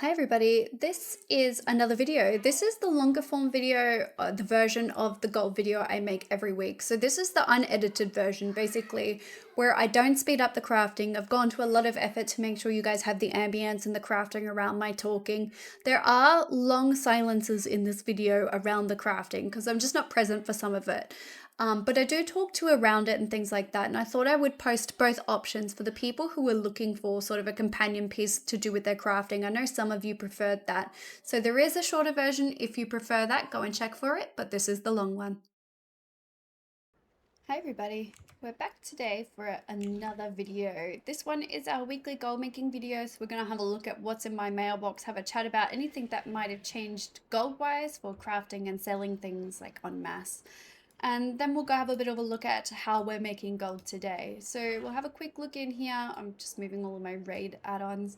Hi everybody, this is another video. This is the longer form video, the version of the gold video I make every week. So this is the unedited version, basically, where I don't speed up the crafting. I've gone to a lot of effort to make sure you guys have the ambience and the crafting around my talking. There are long silences in this video around the crafting because I'm just not present for some of it. But I do talk to around it and things like that. And I thought I would post both options for the people who are looking for sort of a companion piece to do with their crafting. I know some of you preferred that. So there is a shorter version. If you prefer that, go and check for it. But this is the long one. Hi everybody, we're back today for another video. This one is our weekly goal making video, so we're going to have a look at what's in my mailbox, have a chat about anything that might have changed gold wise for crafting and selling things like en masse. And then we'll go have a bit of a look at how we're making gold today. So we'll have a quick look in here. I'm just moving all of my raid add-ons.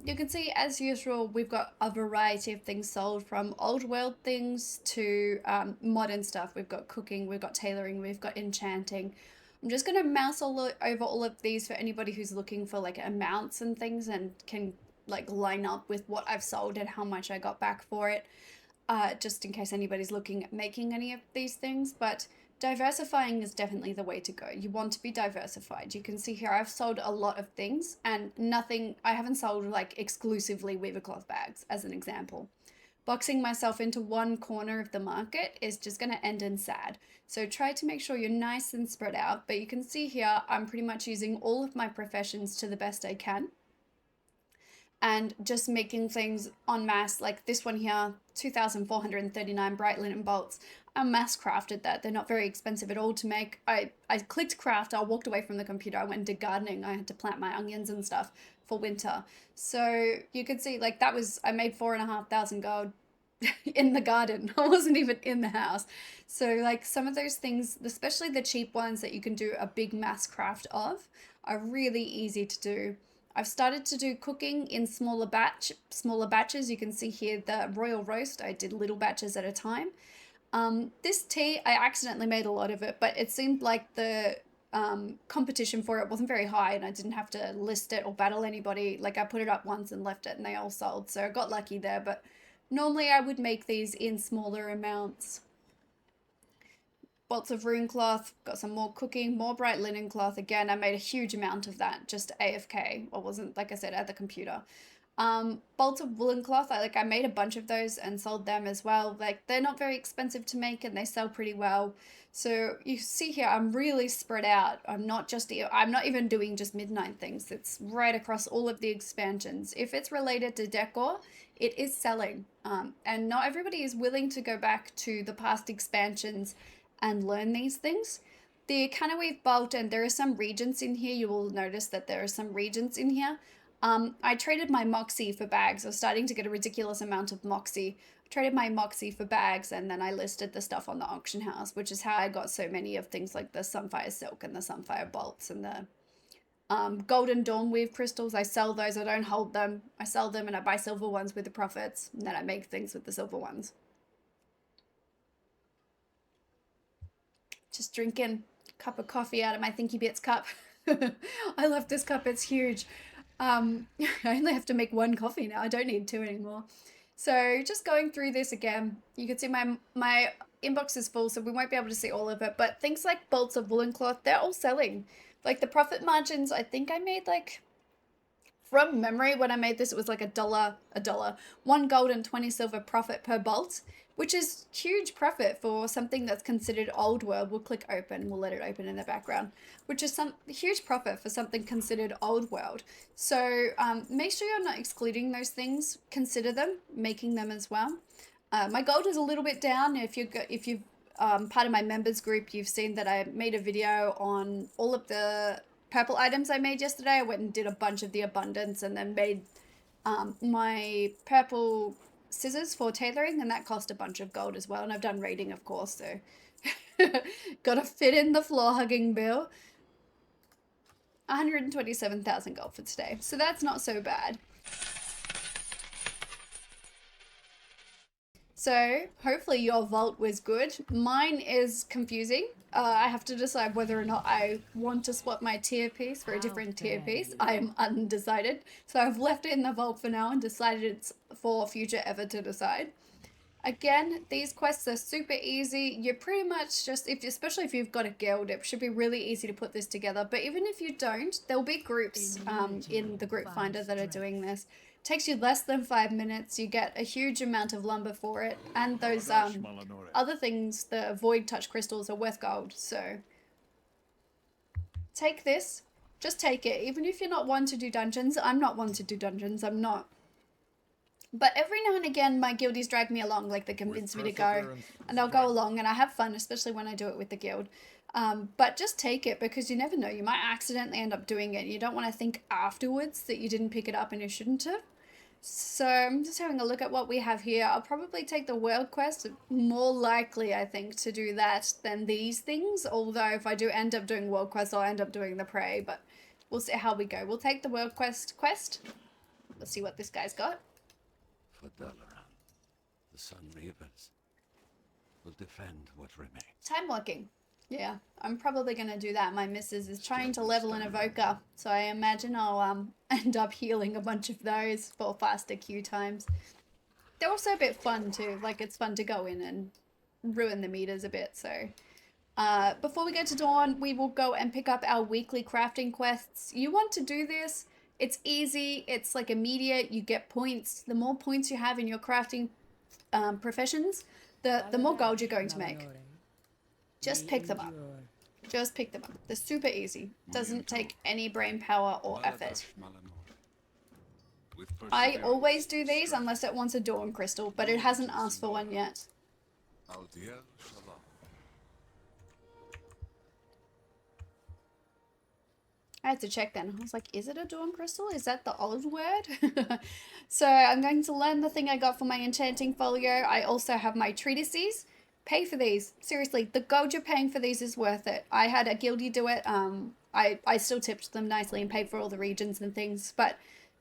You can see, as usual, we've got a variety of things sold, from old world things to modern stuff. We've got cooking, we've got tailoring, we've got enchanting. I'm just going to mouse over all of these for anybody who's looking for like amounts and things and can like line up with what I've sold and how much I got back for it. Just in case anybody's looking at making any of these things. But diversifying is definitely the way to go. You want to be diversified. You can see here I've sold a lot of things and nothing, I haven't sold like exclusively weaver cloth bags as an example. Boxing myself into one corner of the market is just going to end in sad. So try to make sure you're nice and spread out. But you can see here I'm pretty much using all of my professions to the best I can, and just making things en masse. Like this one here, 2,439 bright linen bolts. I mass crafted that. They're not very expensive at all to make. I clicked craft, I walked away from the computer, I went and did gardening. I had to plant my onions and stuff for winter. So you could see like that was, I made 4,500 gold in the garden. I wasn't even in the house. So like some of those things, especially the cheap ones that you can do a big mass craft of, are really easy to do. I've started to do cooking in smaller batches. You can see here the royal roast. I did little batches at a time. This tea, I accidentally made a lot of it, but it seemed like the competition for it wasn't very high and I didn't have to list it or battle anybody. Like I put it up once and left it and they all sold. So I got lucky there, but normally I would make these in smaller amounts. Bolts of rune cloth, got some more cooking, more bright linen cloth. Again, I made a huge amount of that, just AFK. I wasn't, like I said, at the computer. Bolts of woolen cloth, I made a bunch of those and sold them as well. Like they're not very expensive to make and they sell pretty well. So you see here, I'm really spread out. I'm not even doing just midnight things. It's right across all of the expansions. If it's related to decor, it is selling. And not everybody is willing to go back to the past expansions and learn these things. The Canaweave bolt, and there are some regents in here. You will notice that there are some regents in here. I traded my Moxie for bags. I was starting to get a ridiculous amount of Moxie. I traded my Moxie for bags and then I listed the stuff on the auction house, which is how I got so many of things like the Sunfire Silk and the Sunfire Bolts and the Golden Dawn Weave crystals. I sell those. I don't hold them. I sell them and I buy silver ones with the profits, and then I make things with the silver ones. Just drinking a cup of coffee out of my Thinky Bits cup. I love this cup, it's huge. I only have to make one coffee now, I don't need two anymore. So just going through this again, you can see my inbox is full, so we won't be able to see all of it, but things like bolts of woolen cloth, they're all selling. Like the profit margins, I think I made like, from memory, when I made this, it was like a dollar, $1 gold and 20 silver profit per bolt, which is huge profit for something that's considered old world. We'll click open, we'll let it open in the background, which is some huge profit for something considered old world. So make sure you're not excluding those things. Consider them, making them as well. My gold is a little bit down. If you've part of my members group, you've seen that I made a video on all of the purple items I made yesterday. I went and did a bunch of the abundance and then made my purple scissors for tailoring, and that cost a bunch of gold as well. And I've done raiding, of course, so gotta fit in the floor hugging bill. 127,000 gold for today, so that's not so bad. So hopefully your vault was good. Mine is confusing. I have to decide whether or not I want to swap my tier piece for a different tier piece. I am undecided. So I've left it in the vault for now and decided it's for future ever to decide. Again, these quests are super easy. You're pretty much just, especially if you've got a guild, it should be really easy to put this together. But even if you don't, there'll be groups in the group finder that are doing this. It takes you less than 5 minutes. You get a huge amount of lumber for it. And those other things, the void touch crystals, are worth gold. So take this. Just take it. Even if you're not one to do dungeons. I'm not one to do dungeons. I'm not. But every now and again, my guildies drag me along, like they convince me to go, and I'll go along, and I have fun, especially when I do it with the guild. But just take it, because you never know, you might accidentally end up doing it. You don't want to think afterwards that you didn't pick it up and you shouldn't have. So I'm just having a look at what we have here. I'll probably take the world quest, more likely, I think, to do that than these things. Although if I do end up doing world quest, I'll end up doing the prey, but we'll see how we go. We'll take the world quest. Let's see what this guy's got. For Dalaran, the Sun Reapers will defend what remains. Time blocking. Yeah, I'm probably going to do that. My missus is trying to level an evoker, so I imagine I'll end up healing a bunch of those for faster queue times. They're also a bit fun too. Like, it's fun to go in and ruin the meters a bit. So before we go to Dawn, we will go and pick up our weekly crafting quests. You want to do this? It's easy, it's like immediate, you get points. The more points you have in your crafting professions, the more gold you're going to make. Just pick them up. Just pick them up. They're super easy. Doesn't take any brain power or effort. I always do these unless it wants a dawn crystal, but it hasn't asked for one yet. I had to check then. I was like, is it a dawn crystal? Is that the old word? So I'm going to learn the thing I got for my enchanting folio. I also have my treatises. Pay for these. Seriously, the gold you're paying for these is worth it. I had a guildie do it. I still tipped them nicely and paid for all the regions and things, but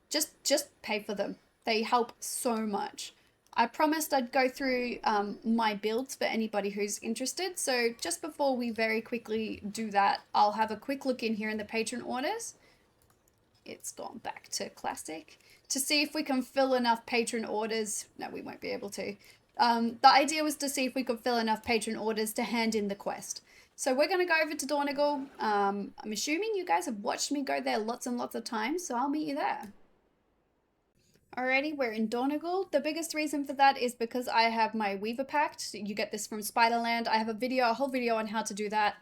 just pay for them. They help so much. I promised I'd go through my builds for anybody who's interested. So just before we very quickly do that, I'll have a quick look in here in the patron orders. It's gone back to classic. To see if we can fill enough patron orders. No, we won't be able to. The idea was to see if we could fill enough patron orders to hand in the quest. So we're going to go over to Dornigal. I'm assuming you guys have watched me go there lots and lots of times, so I'll meet you there. Alrighty, we're in Dornigal. The biggest reason for that is because I have my Weaver Pact. You get this from Spiderland. I have a whole video on how to do that.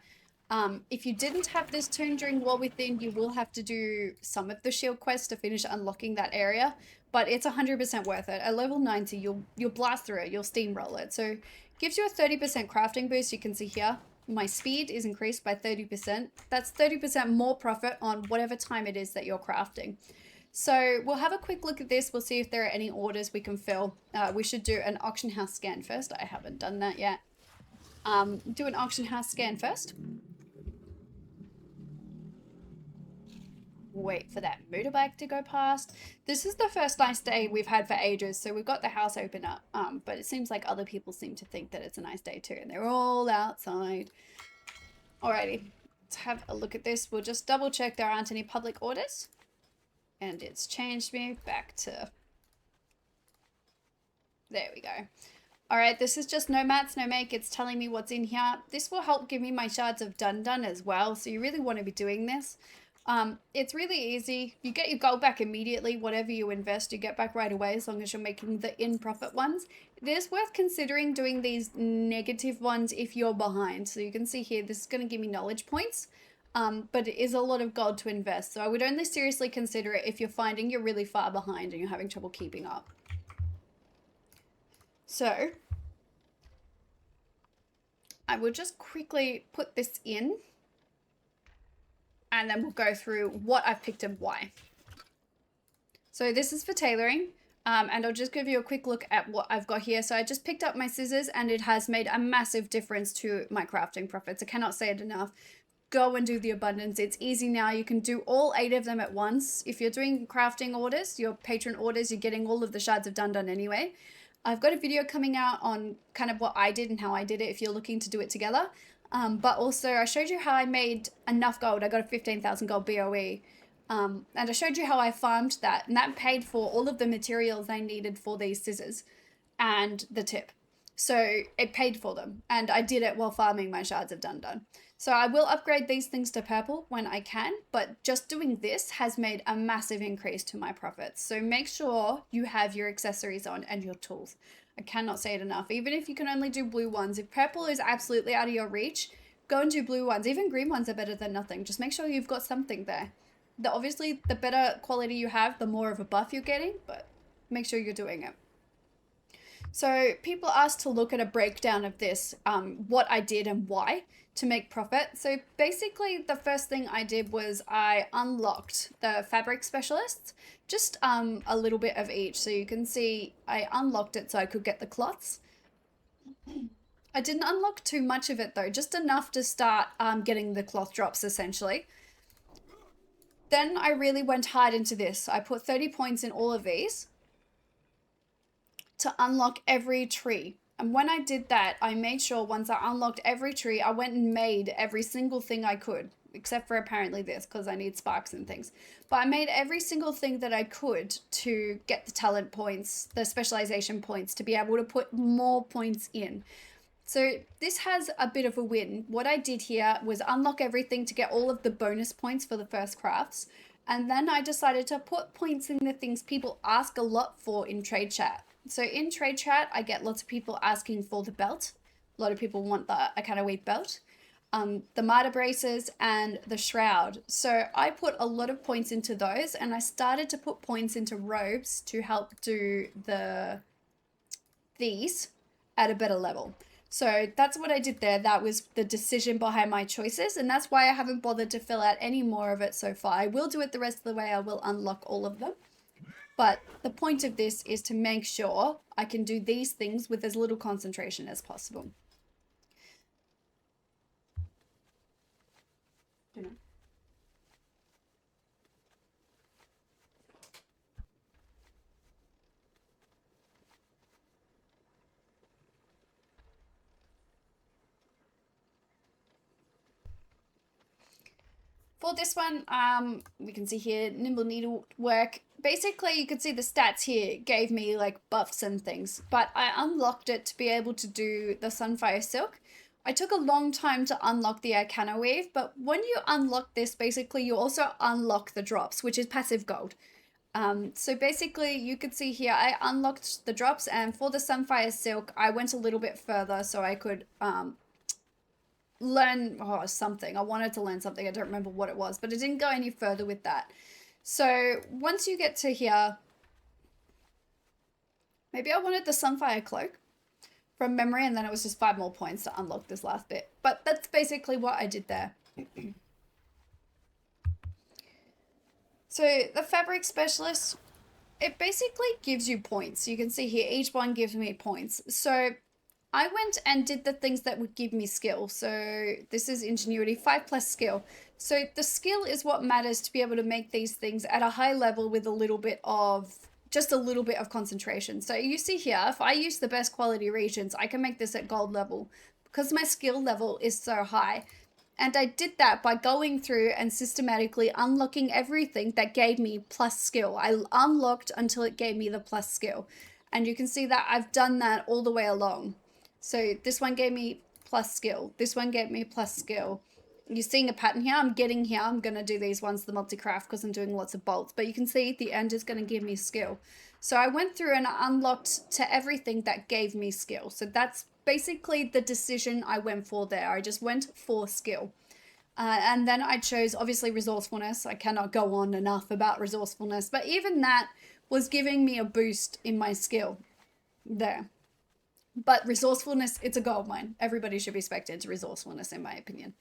If you didn't have this tune during War Within, you will have to do some of the shield quests to finish unlocking that area, but it's 100% worth it. At level 90, you'll blast through it, you'll steamroll it. So it gives you a 30% crafting boost. You can see here, my speed is increased by 30%. That's 30% more profit on whatever time it is that you're crafting. So we'll have a quick look at this. We'll see if there are any orders we can fill. We should do an auction house scan first. I haven't done that yet. Do an auction house scan first. Wait for that motorbike to go past. This is the first nice day we've had for ages, so we've got the house open up. But it seems like other people seem to think that it's a nice day too, and they're all outside. Alrighty, let's have a look at this. We'll just double check there aren't any public orders. And it's changed me back to... There we go. Alright, this is just no mats, no make. It's telling me what's in here. This will help give me my shards of dun as well, so you really want to be doing this. It's really easy. You get your gold back immediately. Whatever you invest, you get back right away as long as you're making the in-profit ones. It is worth considering doing these negative ones if you're behind. So you can see here, this is going to give me knowledge points. But it is a lot of gold to invest. So I would only seriously consider it if you're finding you're really far behind and you're having trouble keeping up. So I will just quickly put this in. And then we'll go through what I've picked and why. So this is for tailoring. And I'll just give you a quick look at what I've got here. So I just picked up my scissors and it has made a massive difference to my crafting profits. I cannot say it enough. Go and do the abundance. It's easy now. You can do all 8 of them at once. If you're doing crafting orders, your patron orders, you're getting all of the shards of dun anyway. I've got a video coming out on kind of what I did and how I did it if you're looking to do it together. But also I showed you how I made enough gold. I got a 15,000 gold BOE. And I showed you how I farmed that, and that paid for all of the materials I needed for these scissors and the tip. So it paid for them, and I did it while farming my shards of Dun. So I will upgrade these things to purple when I can, but just doing this has made a massive increase to my profits. So make sure you have your accessories on and your tools. I cannot say it enough. Even if you can only do blue ones, if purple is absolutely out of your reach, go and do blue ones. Even green ones are better than nothing. Just make sure you've got something there. Obviously, the better quality you have, the more of a buff you're getting, but make sure you're doing it. So people asked to look at a breakdown of this, what I did and why to make profit. So basically the first thing I did was I unlocked the fabric specialists, just a little bit of each. So you can see I unlocked it so I could get the cloths. I didn't unlock too much of it though, just enough to start getting the cloth drops essentially. Then I really went hard into this. I put 30 points in all of these to unlock every tree. And when I did that, I made sure once I unlocked every tree, I went and made every single thing I could, except for apparently this, because I need sparks and things. But I made every single thing that I could to get the talent points, the specialization points, to be able to put more points in. So this has a bit of a win. What I did here was unlock everything to get all of the bonus points for the first crafts. And then I decided to put points in the things people ask a lot for in trade chat. So in trade chat, I get lots of people asking for the belt. A lot of people want the Academy belt, the Martyr braces, and the shroud. So I put a lot of points into those, and I started to put points into robes to help do these at a better level. So that's what I did there. That was the decision behind my choices, and that's why I haven't bothered to fill out any more of it so far. I will do it the rest of the way. I will unlock all of them. But the point of this is to make sure I can do these things with as little concentration as possible. For this one, we can see here, nimble needlework. Basically, you can see the stats here gave me like buffs and things, but I unlocked it to be able to do the Sunfire Silk. I took a long time to unlock the Arcana Weave, but when you unlock this, basically you also unlock the drops, which is passive gold. So basically you could see here, I unlocked the drops, and for the Sunfire Silk, I went a little bit further so I could learn something. I wanted to learn something. I don't remember what it was, but I didn't go any further with that. So once you get to here, maybe I wanted the Sunfire Cloak from memory, and then it was just 5 more points to unlock this last bit. But that's basically what I did there. So the Fabric Specialist, it basically gives you points. You can see here, each one gives me points. So I went and did the things that would give me skill. So this is ingenuity, 5+ skill. So the skill is what matters to be able to make these things at a high level with a little bit of, just a little bit of concentration. So you see here, if I use the best quality regions, I can make this at gold level because my skill level is so high. And I did that by going through and systematically unlocking everything that gave me plus skill. I unlocked until it gave me the plus skill. And you can see that I've done that all the way along. So this one gave me plus skill. This one gave me plus skill. You're seeing a pattern here. I'm getting here. I'm going to do these ones, the multi-craft, because I'm doing lots of bolts. But you can see at the end is going to give me skill. So I went through and I unlocked to everything that gave me skill. So that's basically the decision I went for there. I just went for skill. And then I chose, obviously, resourcefulness. I cannot go on enough about resourcefulness. But even that was giving me a boost in my skill there. But resourcefulness, it's a goldmine. Everybody should be expected to resourcefulness, in my opinion.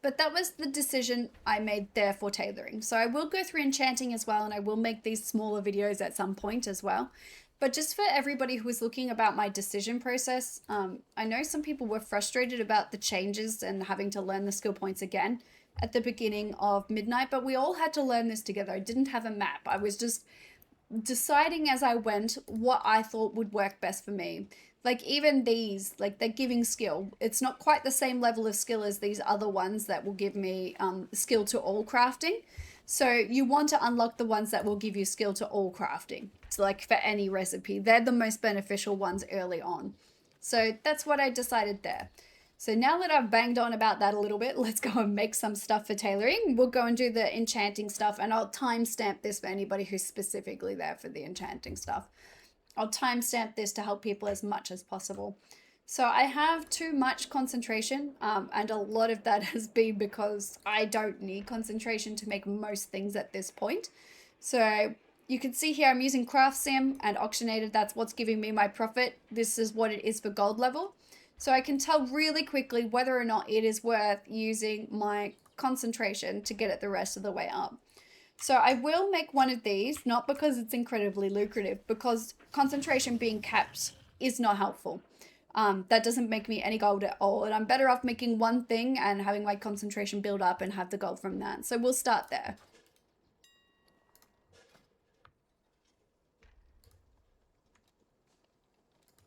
But that was the decision I made there for tailoring. So I will go through enchanting as well, and I will make these smaller videos at some point as well. But just for everybody who is looking about my decision process, I know some people were frustrated about the changes and having to learn the skill points again at the beginning of Midnight, but we all had to learn this together. I didn't have a map. I was just deciding as I went what I thought would work best for me. Like even these, like they're giving skill. It's not quite the same level of skill as these other ones that will give me skill to all crafting. So you want to unlock the ones that will give you skill to all crafting. So like for any recipe, they're the most beneficial ones early on. So that's what I decided there. So now that I've banged on about that a little bit, let's go and make some stuff for tailoring. We'll go and do the enchanting stuff, and I'll timestamp this for anybody who's specifically there for the enchanting stuff. I'll timestamp this to help people as much as possible. So I have too much concentration, and a lot of that has been because I don't need concentration to make most things at this point. So you can see here I'm using Craft Sim and Auctionated. That's what's giving me my profit. This is what it is for gold level. So I can tell really quickly whether or not it is worth using my concentration to get it the rest of the way up. So I will make one of these, not because it's incredibly lucrative, because concentration being capped is not helpful. That doesn't make me any gold at all, and I'm better off making one thing and having my concentration build up and have the gold from that. So we'll start there.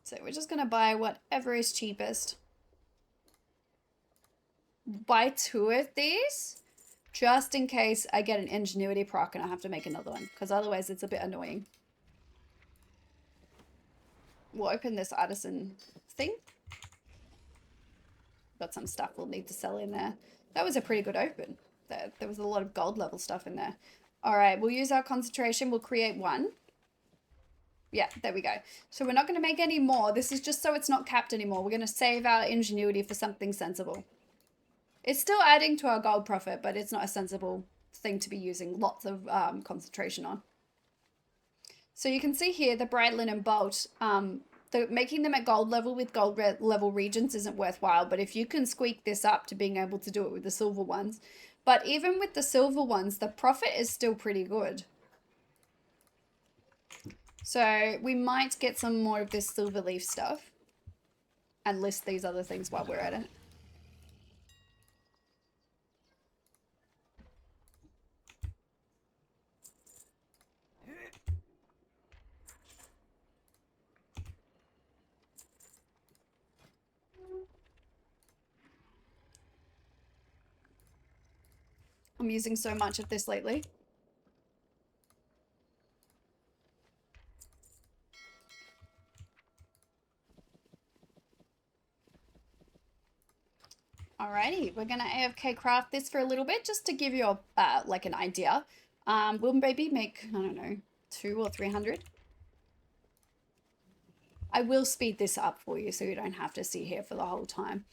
So we're just going to buy whatever is cheapest. Buy 2 of these, just in case I get an ingenuity proc and I have to make another one, because otherwise it's a bit annoying. We'll open this artisan thing. Got some stuff we'll need to sell in there. That was a pretty good open. There was a lot of gold level stuff in there. All right, we'll use our concentration. We'll create 1. Yeah, there we go. So we're not going to make any more. This is just so it's not capped anymore. We're going to save our ingenuity for something sensible. It's still adding to our gold profit, but it's not a sensible thing to be using lots of concentration on. So you can see here the bright linen bolt, making them at gold level with gold level regions isn't worthwhile, but if you can squeak this up to being able to do it with the silver ones, but even with the silver ones, the profit is still pretty good. So we might get some more of this silver leaf stuff and list these other things while we're at it. I'm using so much of this lately. Alrighty, we're gonna AFK craft this for a little bit just to give you a, like an idea. We'll maybe make, I don't know, 200 or 300. I will speed this up for you so you don't have to sit here for the whole time.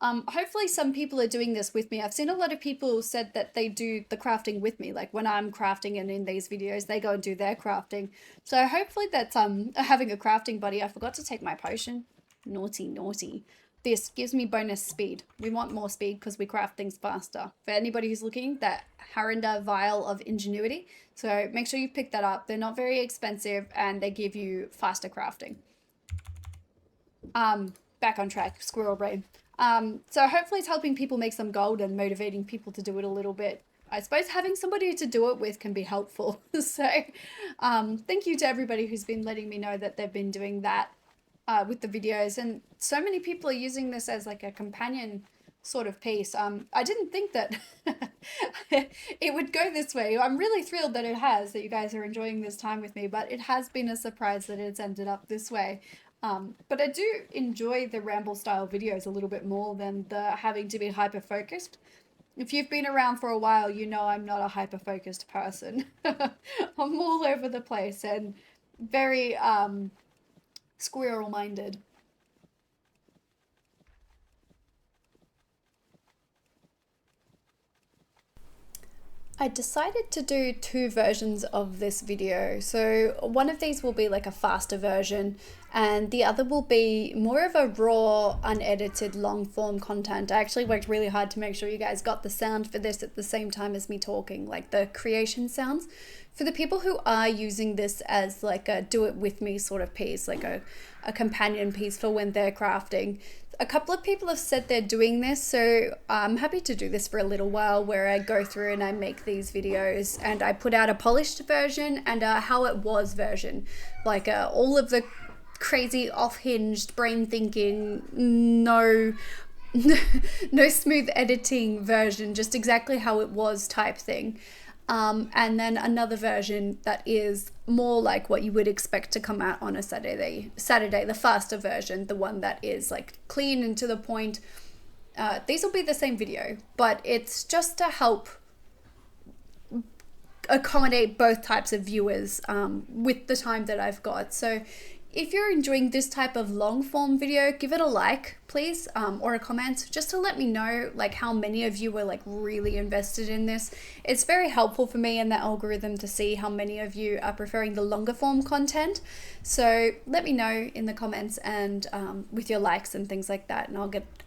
Hopefully some people are doing this with me. I've seen a lot of people said that they do the crafting with me. Like when I'm crafting and in these videos, they go and do their crafting. So hopefully that's having a crafting buddy. I forgot to take my potion. Naughty, naughty. This gives me bonus speed. We want more speed because we craft things faster. For anybody who's looking, that Harinda vial of ingenuity. So make sure you pick that up. They're not very expensive and they give you faster crafting. Back on track, squirrel brain. So hopefully it's helping people make some gold and motivating people to do it a little bit. I suppose having somebody to do it with can be helpful. So thank you to everybody who's been letting me know that they've been doing that with the videos. And so many people are using this as like a companion sort of piece. I didn't think that it would go this way. I'm really thrilled that it has, that you guys are enjoying this time with me, but it has been a surprise that it's ended up this way. But I do enjoy the ramble style videos a little bit more than the having to be hyper focused. If you've been around for a while, you know I'm not a hyper focused person. I'm all over the place and very squirrel minded. I decided to do 2 versions of this video. So one of these will be like a faster version and the other will be more of a raw, unedited, long form content. I actually worked really hard to make sure you guys got the sound for this at the same time as me talking, like the creation sounds For the people who are using this as like a do it with me sort of piece, like a companion piece for when they're crafting, a couple of people have said they're doing this, so I'm happy to do this for a little while where I go through and I make these videos and I put out a polished version and a how it was version, like all of the crazy off-hinged brain thinking, no no smooth editing version, just exactly how it was type thing. And then another version that is more like what you would expect to come out on a Saturday, the faster version, the one that is like clean and to the point. These will be the same video, but it's just to help accommodate both types of viewers with the time that I've got. So if you're enjoying this type of long form video, give it a like, please, or a comment, just to let me know like how many of you were like really invested in this. It's very helpful for me and the algorithm to see how many of you are preferring the longer form content. So let me know in the comments and with your likes and things like that, and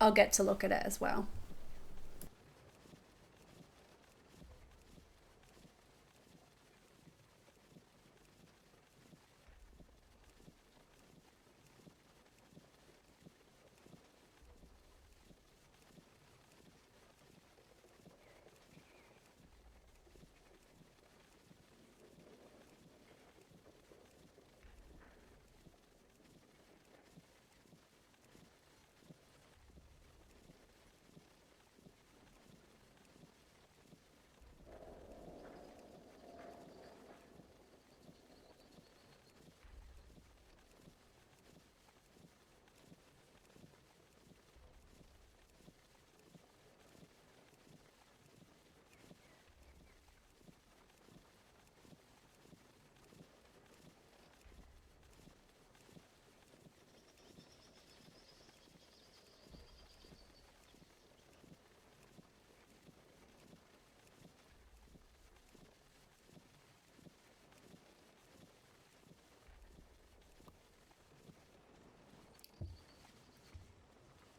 I'll get to look at it as well.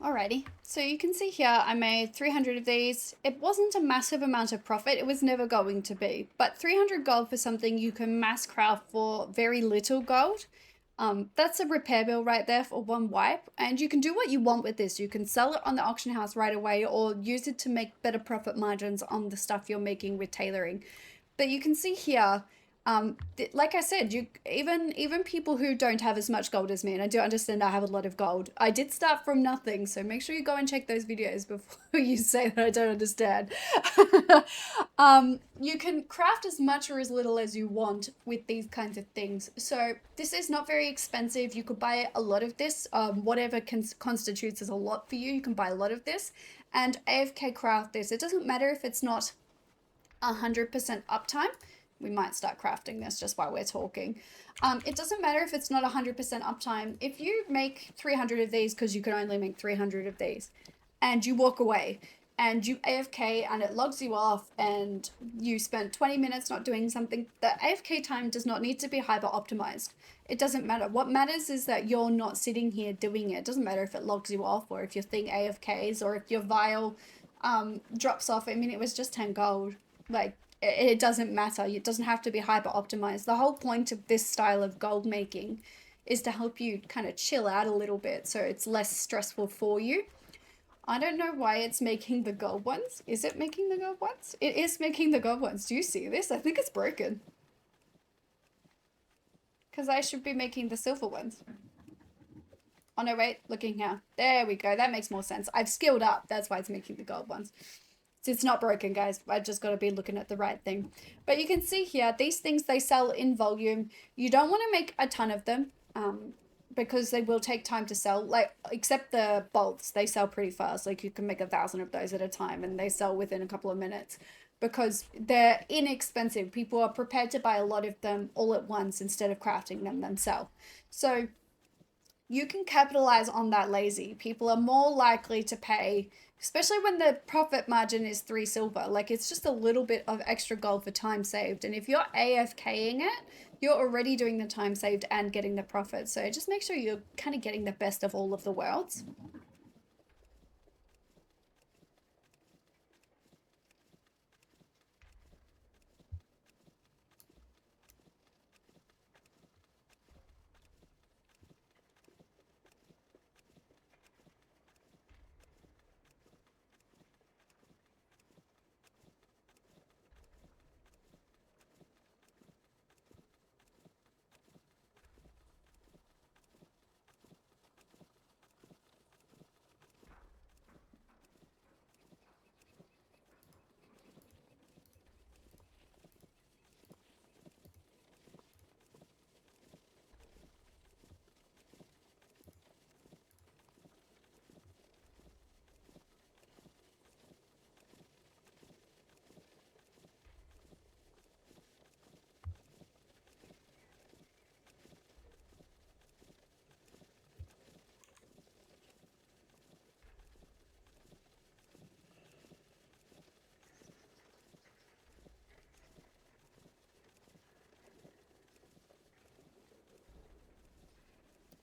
Alrighty, so you can see here I made 300 of these. It wasn't a massive amount of profit, it was never going to be, but 300 gold for something you can mass craft for very little gold. That's a repair bill right there for one wipe, and you can do what you want with this. You can sell it on the auction house right away or use it to make better profit margins on the stuff you're making with tailoring. But you can see here, like I said, you even people who don't have as much gold as me, and I do understand I have a lot of gold. I did start from nothing, so make sure you go and check those videos before you say that I don't understand. You can craft as much or as little as you want with these kinds of things. So this is not very expensive. You could buy a lot of this. Whatever constitutes as a lot for you, you can buy a lot of this and AFK craft this. It doesn't matter if it's not 100% uptime. We might start crafting this just while we're talking. It doesn't matter if it's not 100% uptime. If you make 300 of these because you can only make 300 of these and you walk away and you AFK and it logs you off and you spent 20 minutes not doing something, the AFK time does not need to be hyper optimized. It doesn't matter. What matters is that you're not sitting here doing it. It doesn't matter if it logs you off or if your thing AFKs or if your vial drops off. I mean, it was just 10 gold. Like, it doesn't matter. It doesn't have to be hyper optimized. The whole point of this style of gold making is to help you kind of chill out a little bit so it's less stressful for you. I don't know why it's making the gold ones. Is it making the gold ones? It is making the gold ones. Do you see this? I think it's broken. Because I should be making the silver ones. Oh no, wait, looking here. There we go. That makes more sense. I've skilled up. That's why it's making the gold ones. It's not broken, guys. I just got to be looking at the right thing. But you can see here, these things, they sell in volume. You don't want to make a ton of them because they will take time to sell. Like, except the bolts, they sell pretty fast. Like, you can make 1,000 of those at a time and they sell within a couple of minutes because they're inexpensive. People are prepared to buy a lot of them all at once instead of crafting them themselves. So you can capitalize on that lazy. People are more likely to pay, especially when the profit margin is 3 silver. Like, it's just a little bit of extra gold for time saved. And if you're AFKing it, you're already doing the time saved and getting the profit. So just make sure you're kind of getting the best of all of the worlds.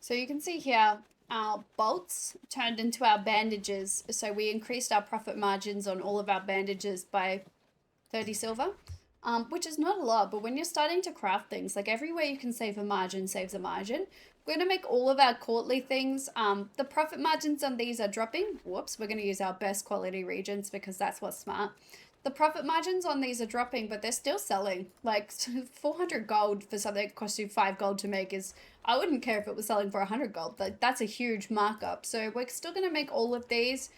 So you can see here our bolts turned into our bandages. So we increased our profit margins on all of our bandages by 30 silver, which is not a lot, but when you're starting to craft things, like every way you can save a margin saves a margin. We're going to make all of our courtly things. The profit margins on these are dropping. Whoops, we're going to use our best quality regions because that's what's smart. The profit margins on these are dropping, but they're still selling. Like 400 gold for something that costs you 5 gold to make is, I wouldn't care if it was selling for 100 gold. Like, that's a huge markup. So we're still going to make all of these.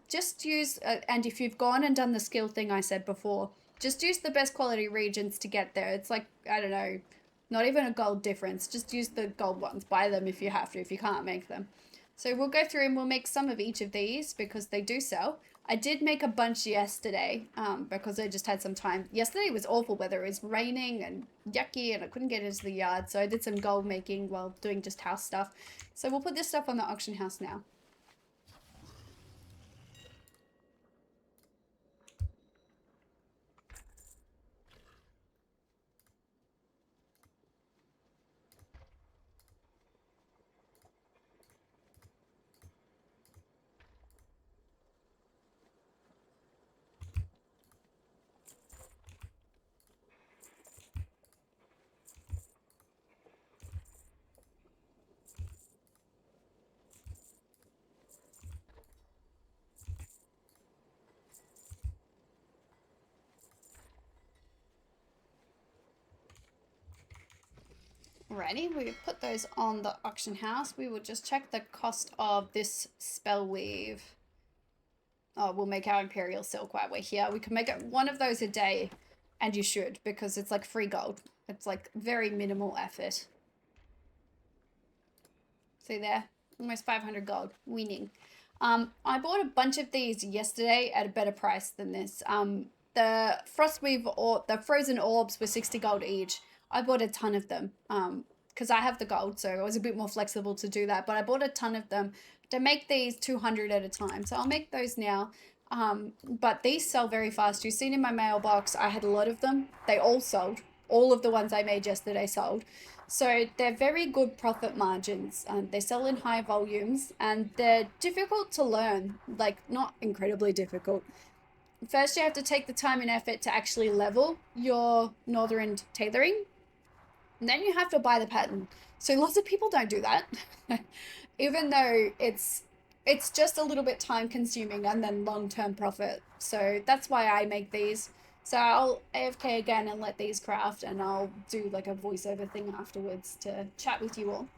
Just use, and if you've gone and done the skill thing I said before, just use the best quality regions to get there. It's like, I don't know, not even a gold difference. Just use the gold ones. Buy them if you have to, if you can't make them. So we'll go through and we'll make some of each of these because they do sell. I did make a bunch yesterday because I just had some time. Yesterday was awful weather. It was raining and yucky and I couldn't get into the yard. So I did some gold making while doing just house stuff. So we'll put this stuff on the auction house now. Alrighty, we put those on the auction house. We will just check the cost of this spell weave. Oh, we'll make our Imperial Silk while we're here. We can make it one of those a day, and you should, because it's like free gold. It's like very minimal effort. See there? Almost 500 gold. Winning. I bought a bunch of these yesterday at a better price than this. The Frostweave or the Frozen Orbs were 60 gold each. I bought a ton of them because I have the gold, so I was a bit more flexible to do that. But I bought a ton of them to make these 200 at a time. So I'll make those now. But these sell very fast. You've seen in my mailbox, I had a lot of them. They all sold. All of the ones I made yesterday sold. So they're very good profit margins. They sell in high volumes and they're difficult to learn, like not incredibly difficult. First, you have to take the time and effort to actually level your northern tailoring. And then you have to buy the pattern. So lots of people don't do that, even though it's just a little bit time consuming and then long-term profit. So that's why I make these. So I'll AFK again and let these craft and I'll do like a voiceover thing afterwards to chat with you all.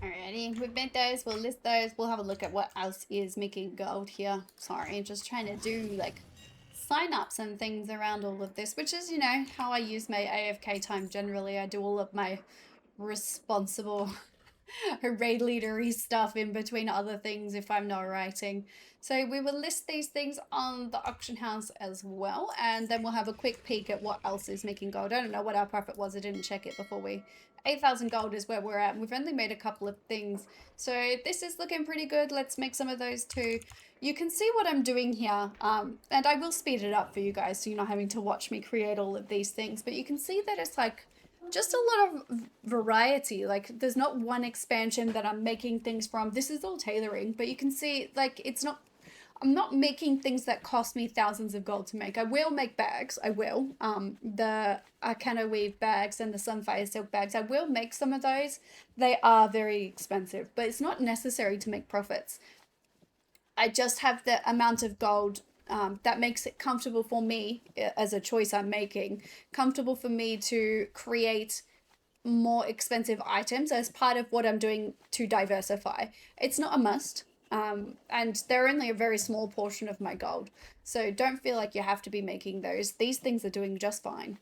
Alrighty, we've made those, we'll list those, we'll have a look at what else is making gold here. Sorry, just trying to do like sign ups and things around all of this, which is, you know, how I use my AFK time generally. I do all of my responsible raid leadery stuff in between other things if I'm not writing. So we will list these things on the auction house as well, and then we'll have a quick peek at what else is making gold. I don't know what our profit was, I didn't check it before we... 8,000 gold is where we're at, and we've only made a couple of things. So this is looking pretty good. Let's make some of those too. You can see what I'm doing here, and I will speed it up for you guys so you're not having to watch me create all of these things, but you can see that it's like just a lot of variety. Like there's not one expansion that I'm making things from. This is all tailoring, but you can see like it's not, I'm not making things that cost me thousands of gold to make. I will make bags, I will. The Arcana Weave bags and the Sunfire Silk bags, I will make some of those. They are very expensive, but it's not necessary to make profits. I just have the amount of gold that makes it comfortable for me as a choice I'm making, comfortable for me to create more expensive items as part of what I'm doing to diversify. It's not a must, and they're only a very small portion of my gold. So don't feel like you have to be making those. These things are doing just fine.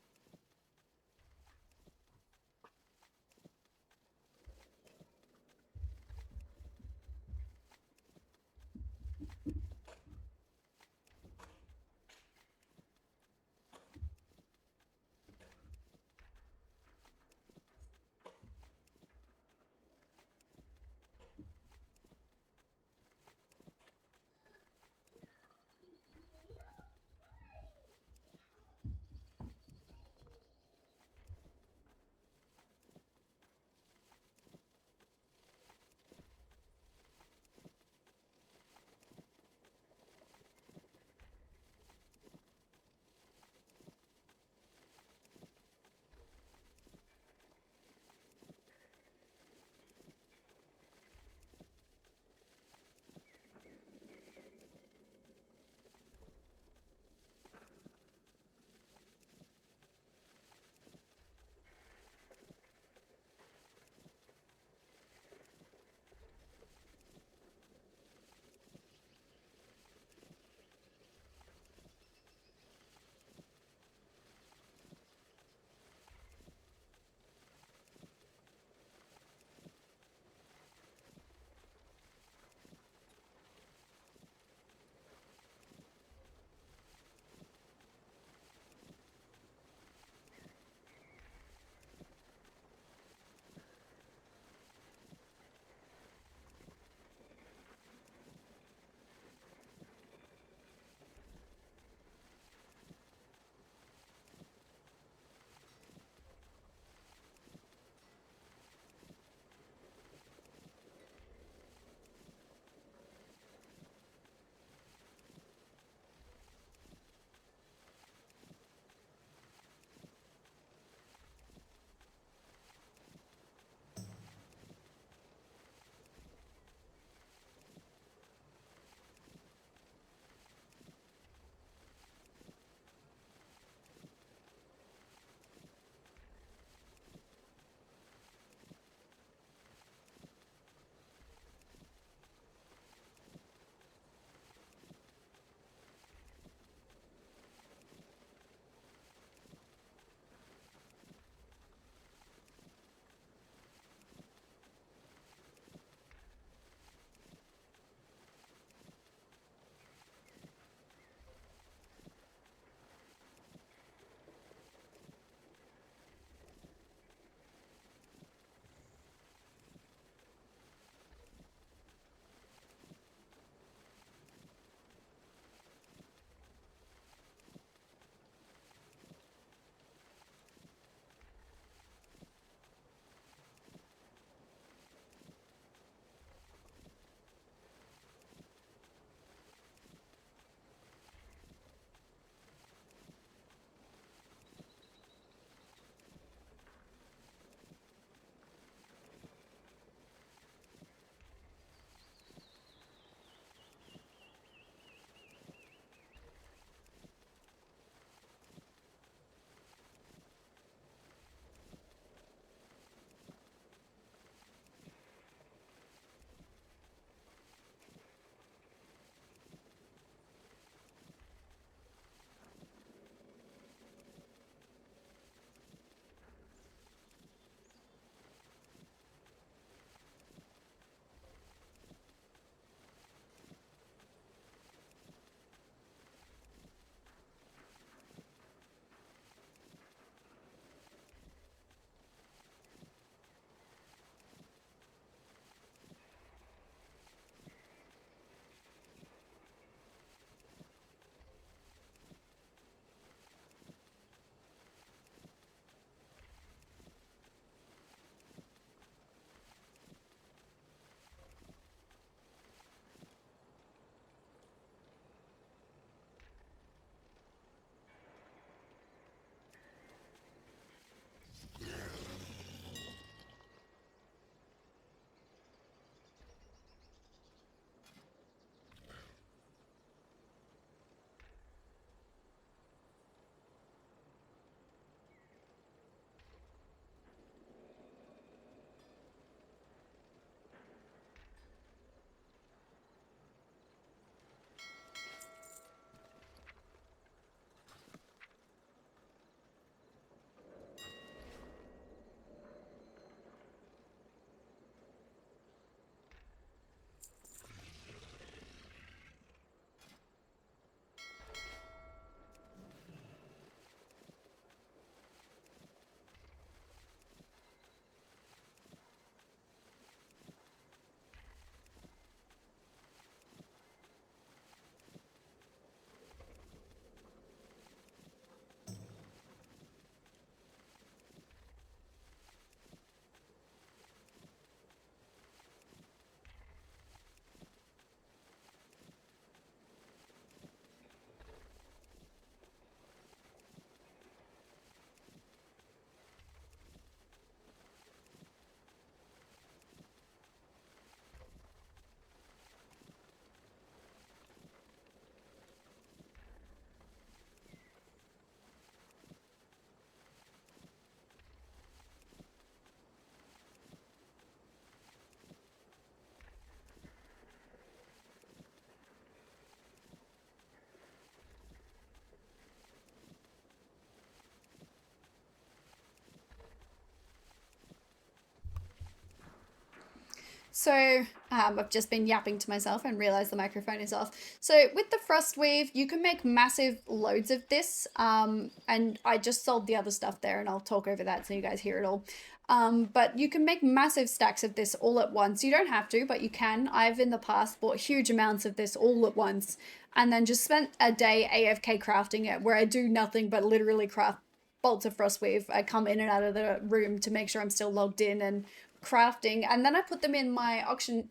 So I've just been yapping to myself and realized the microphone is off. So with the frost weave, you can make massive loads of this. And I just sold the other stuff there, and I'll talk over that so you guys hear it all. But you can make massive stacks of this all at once. You don't have to, but you can. I've in the past bought huge amounts of this all at once and then just spent a day AFK crafting it, where I do nothing but literally craft bolts of frostweave. I come in and out of the room to make sure I'm still logged in and crafting, and then I put them in my auction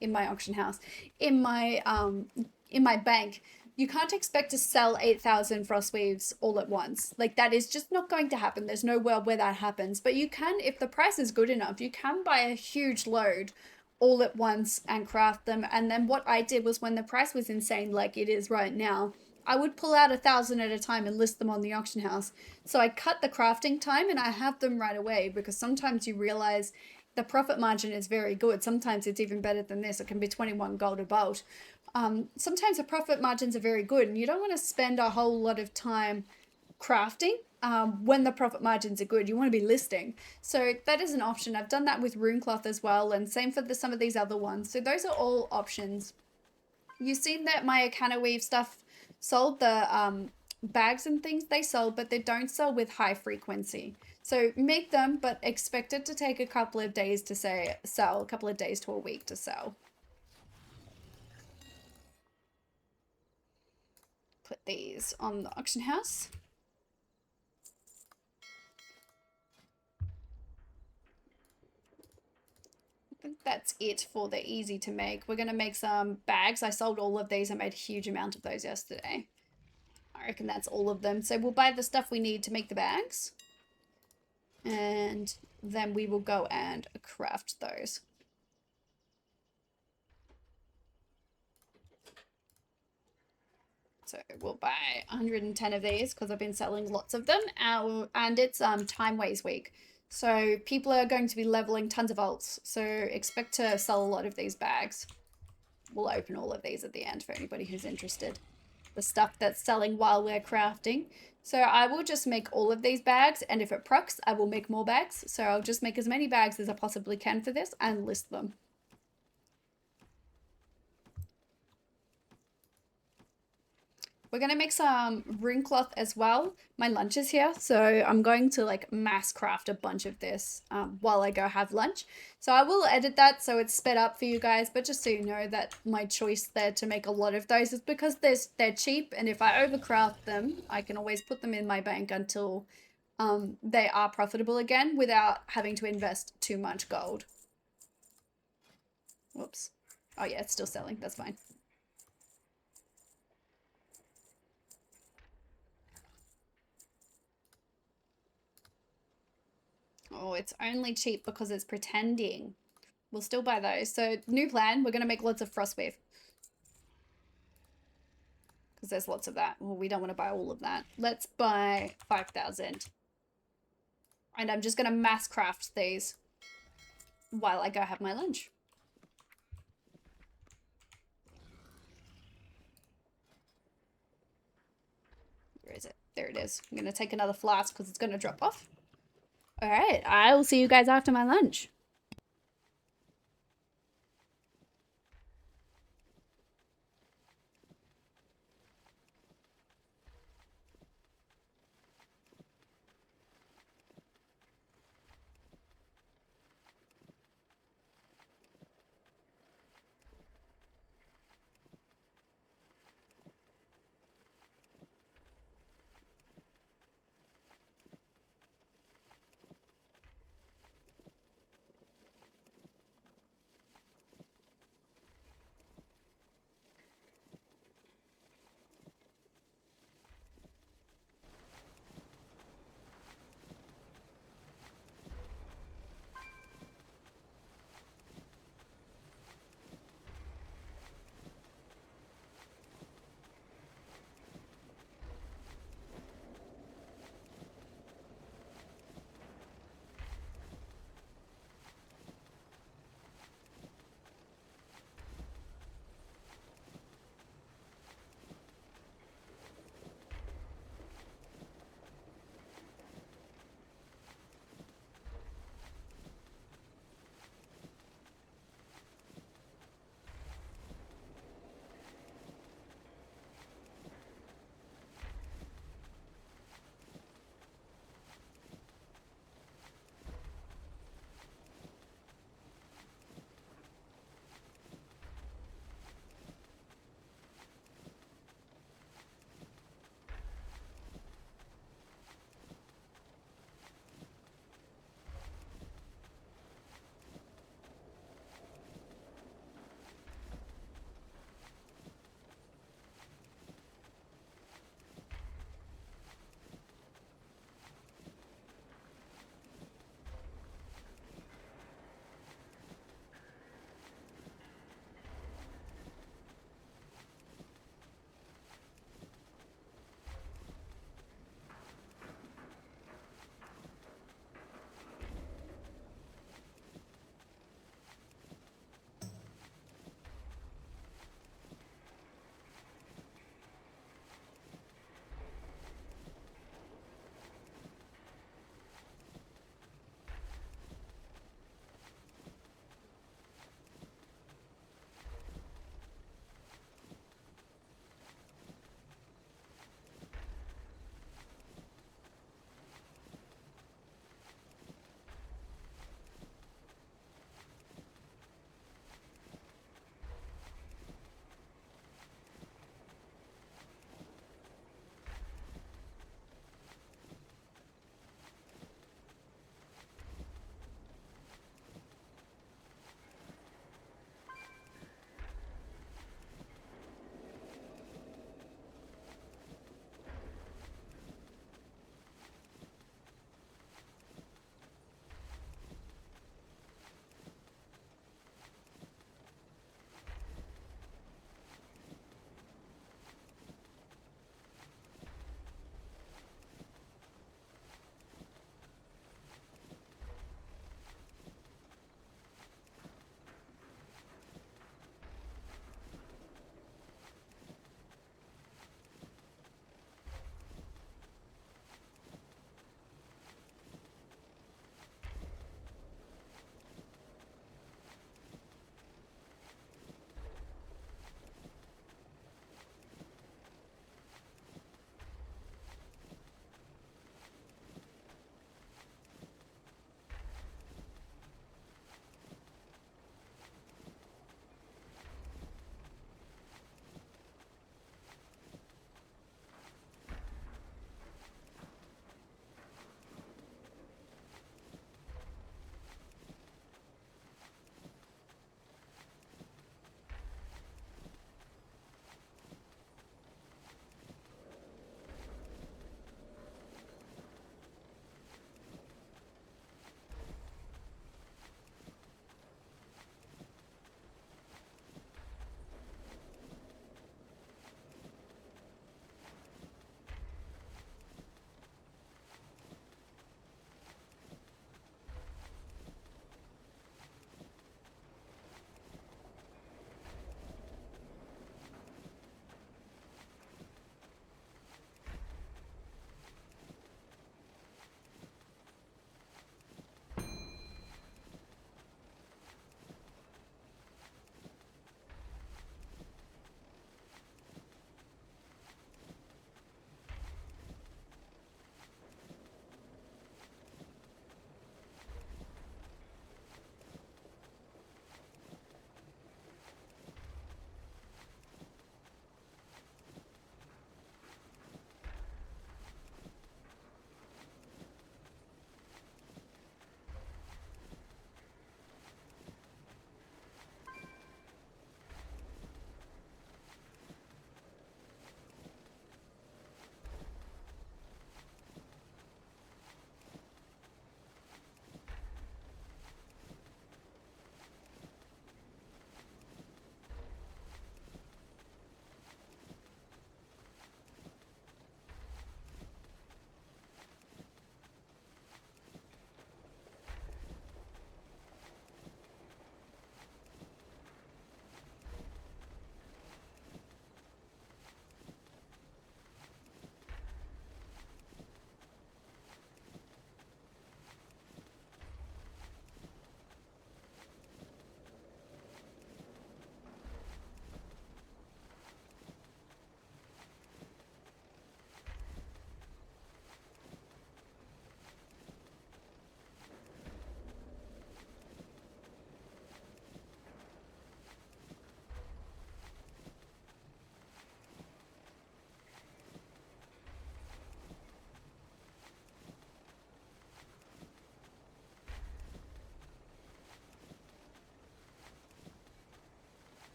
house, in my bank. You can't expect to sell 8,000 frostweaves all at once. Like, that is just not going to happen. There's no world where that happens. But you can, if the price is good enough, you can buy a huge load all at once and craft them. And then what I did was, when the price was insane like it is right now, I would pull out 1,000 at a time and list them on the auction house. So I cut the crafting time and I have them right away, because sometimes you realize the profit margin is very good. Sometimes it's even better than this. It can be 21 gold a bolt. Sometimes the profit margins are very good, and you don't want to spend a whole lot of time crafting when the profit margins are good. You want to be listing. So that is an option. I've done that with rune cloth as well, and same for some of these other ones. So those are all options. You've seen that my Akana Weave stuff sold, the bags and things they sold, but they don't sell with high frequency. So make them, but expect it to take a couple of days to sell, a couple of days to a week to sell. Put these on the auction house. I think that's it for the easy to make. We're going to make some bags. I sold all of these. I made a huge amount of those yesterday. I reckon that's all of them. So we'll buy the stuff we need to make the bags. And then we will go and craft those. So we'll buy 110 of these because I've been selling lots of them. And it's time waste week. So people are going to be leveling tons of alts. So expect to sell a lot of these bags. We'll open all of these at the end for anybody who's interested. The stuff that's selling while we're crafting. So I will just make all of these bags, and if it procs, I will make more bags. So I'll just make as many bags as I possibly can for this and list them. We're going to make some rune cloth as well. My lunch is here, so I'm going to like mass craft a bunch of this while I go have lunch. So I will edit that so it's sped up for you guys, but just so you know that my choice there to make a lot of those is because they're cheap, and if I overcraft them, I can always put them in my bank until they are profitable again without having to invest too much gold. Whoops. Oh yeah, it's still selling. That's fine. Oh, it's only cheap because it's pretending. We'll still buy those. So new plan, we're going to make lots of frostweave. Because there's lots of that. Well, we don't want to buy all of that. Let's buy 5,000. And I'm just going to mass craft these while I go have my lunch. Where is it? There it is. I'm going to take another flask because it's going to drop off. All right, I will see you guys after my lunch.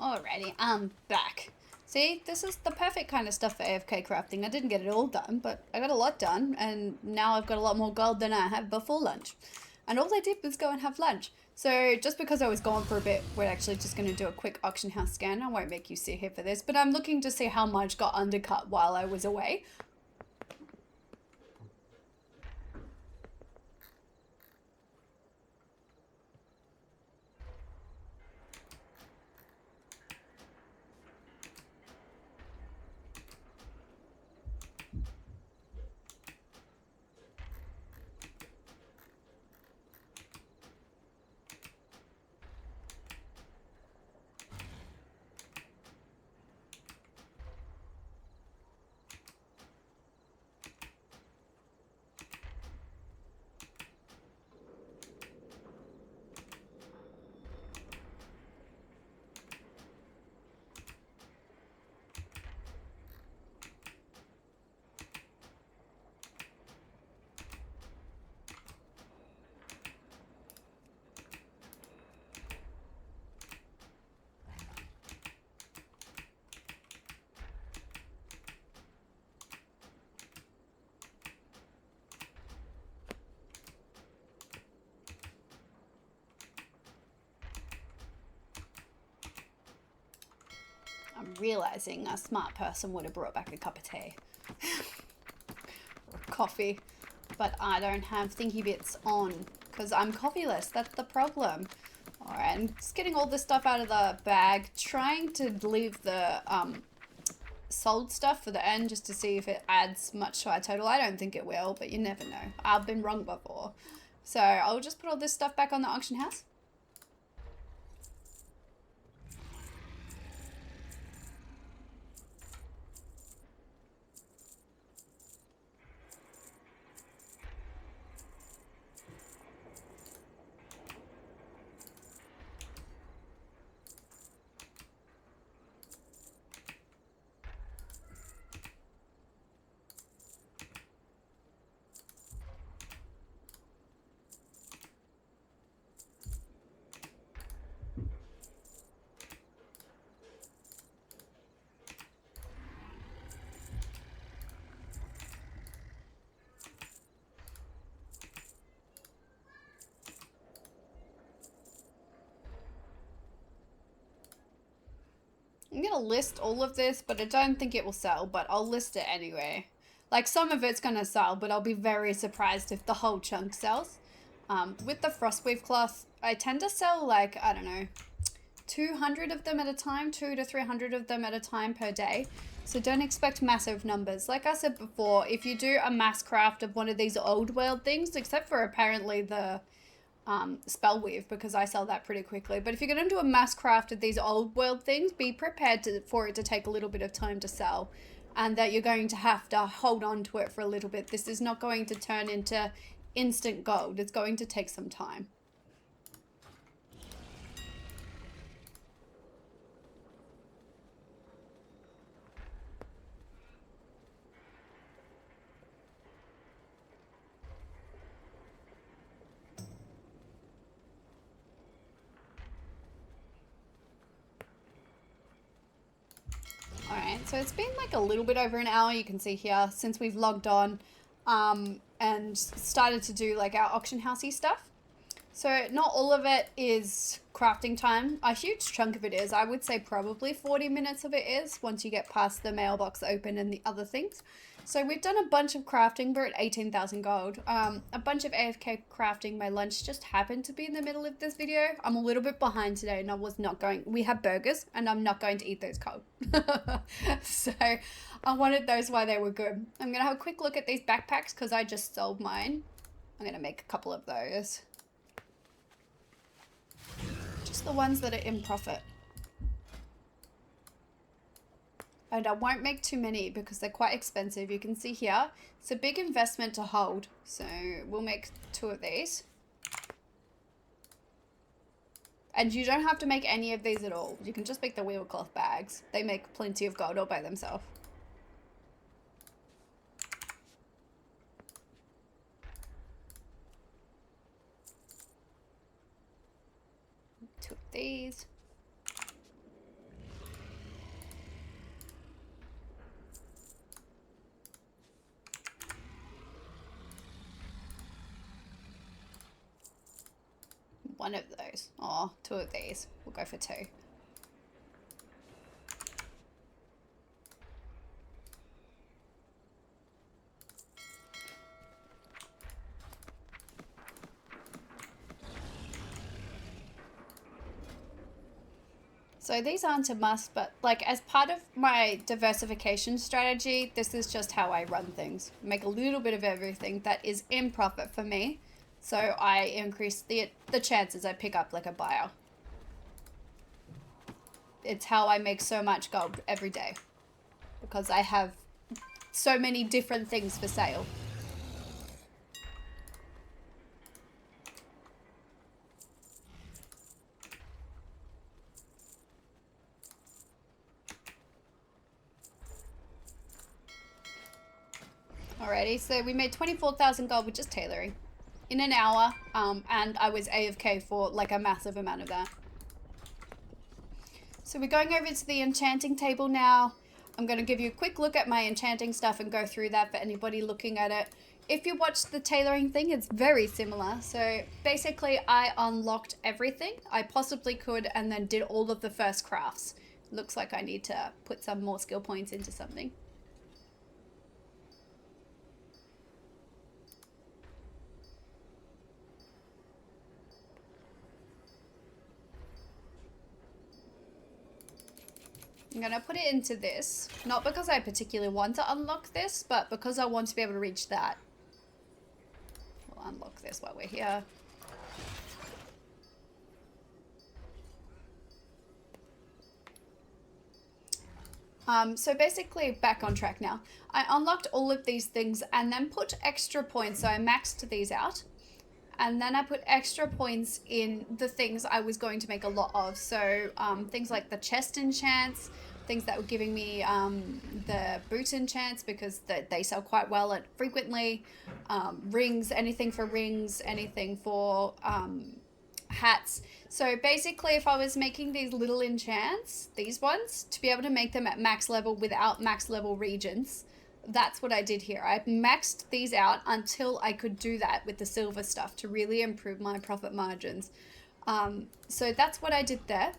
Alrighty, I'm back. See, this is the perfect kind of stuff for AFK crafting. I didn't get it all done, but I got a lot done, and now I've got a lot more gold than I had before lunch. And all I did was go and have lunch. So just because I was gone for a bit, we're actually just going to do a quick auction house scan. I won't make you sit here for this, but I'm looking to see how much got undercut while I was away. I'm realizing a smart person would have brought back a cup of tea or coffee, but I don't have thingy bits on because I'm coffeeless. That's the problem. All right, I'm just getting all this stuff out of the bag, trying to leave the sold stuff for the end just to see if it adds much to our total. I don't think it will, but you never know. I've been wrong before. So I'll just put all this stuff back on the auction house. I'm gonna list all of this, but I don't think it will sell, but I'll list it anyway. Like, some of it's gonna sell, but I'll be very surprised if the whole chunk sells. With the Frostweave cloth, I tend to sell, like, I don't know, 200 of them at a time, 200 to 300 of them at a time per day. So don't expect massive numbers. Like I said before, if you do a mass craft of one of these old world things, except for apparently the spell weave, because I sell that pretty quickly, but if you're going to do a mass craft of these old world things, be prepared for it to take a little bit of time to sell, and that you're going to have to hold on to it for a little bit. This is not going to turn into instant gold. It's going to take some time. Alright, so it's been like a little bit over an hour, you can see here, since we've logged on and started to do like our auction housey stuff. So not all of it is crafting time. A huge chunk of it is. I would say probably 40 minutes of it is once you get past the mailbox open and the other things. So we've done a bunch of crafting. We're at 18,000 gold. A bunch of AFK crafting. My lunch just happened to be in the middle of this video. I'm a little bit behind today and I was not going. We have burgers and I'm not going to eat those cold. So I wanted those while they were good. I'm going to have a quick look at these backpacks because I just sold mine. I'm going to make a couple of those. Just the ones that are in profit. And I won't make too many because they're quite expensive. You can see here, it's a big investment to hold. So we'll make 2 of these. And you don't have to make any of these at all. You can just make the wheelcloth bags. They make plenty of gold all by themselves. Two of these. one of those. Or two of these. We'll go for two. So these aren't a must, but like as part of my diversification strategy, this is just how I run things. Make a little bit of everything that is in profit for me. So I increase the chances I pick up like a buyer. It's how I make so much gold every day. Because I have so many different things for sale. Alrighty, so we made 24,000 gold with just tailoring in an hour, and I was AFK for like a massive amount of that. So we're going over to the enchanting table now. I'm going to give you a quick look at my enchanting stuff and go through that for anybody looking at it. If you watched the tailoring thing, it's very similar. So basically I unlocked everything I possibly could and then did all of the first crafts. Looks like I need to put some more skill points into something. I'm going to put it into this, not because I particularly want to unlock this, but because I want to be able to reach that. We'll unlock this while we're here. So basically back on track now. I unlocked all of these things and then put extra points. So I maxed these out. And then I put extra points in the things I was going to make a lot of. So things like the chest enchants, things that were giving me the boot enchants because they sell quite well at frequently. Rings, anything for rings, anything for hats. So basically if I was making these little enchants, these ones, to be able to make them at max level without max level regions, that's what I did here. I maxed these out until I could do that with the silver stuff to really improve my profit margins. So that's what I did there.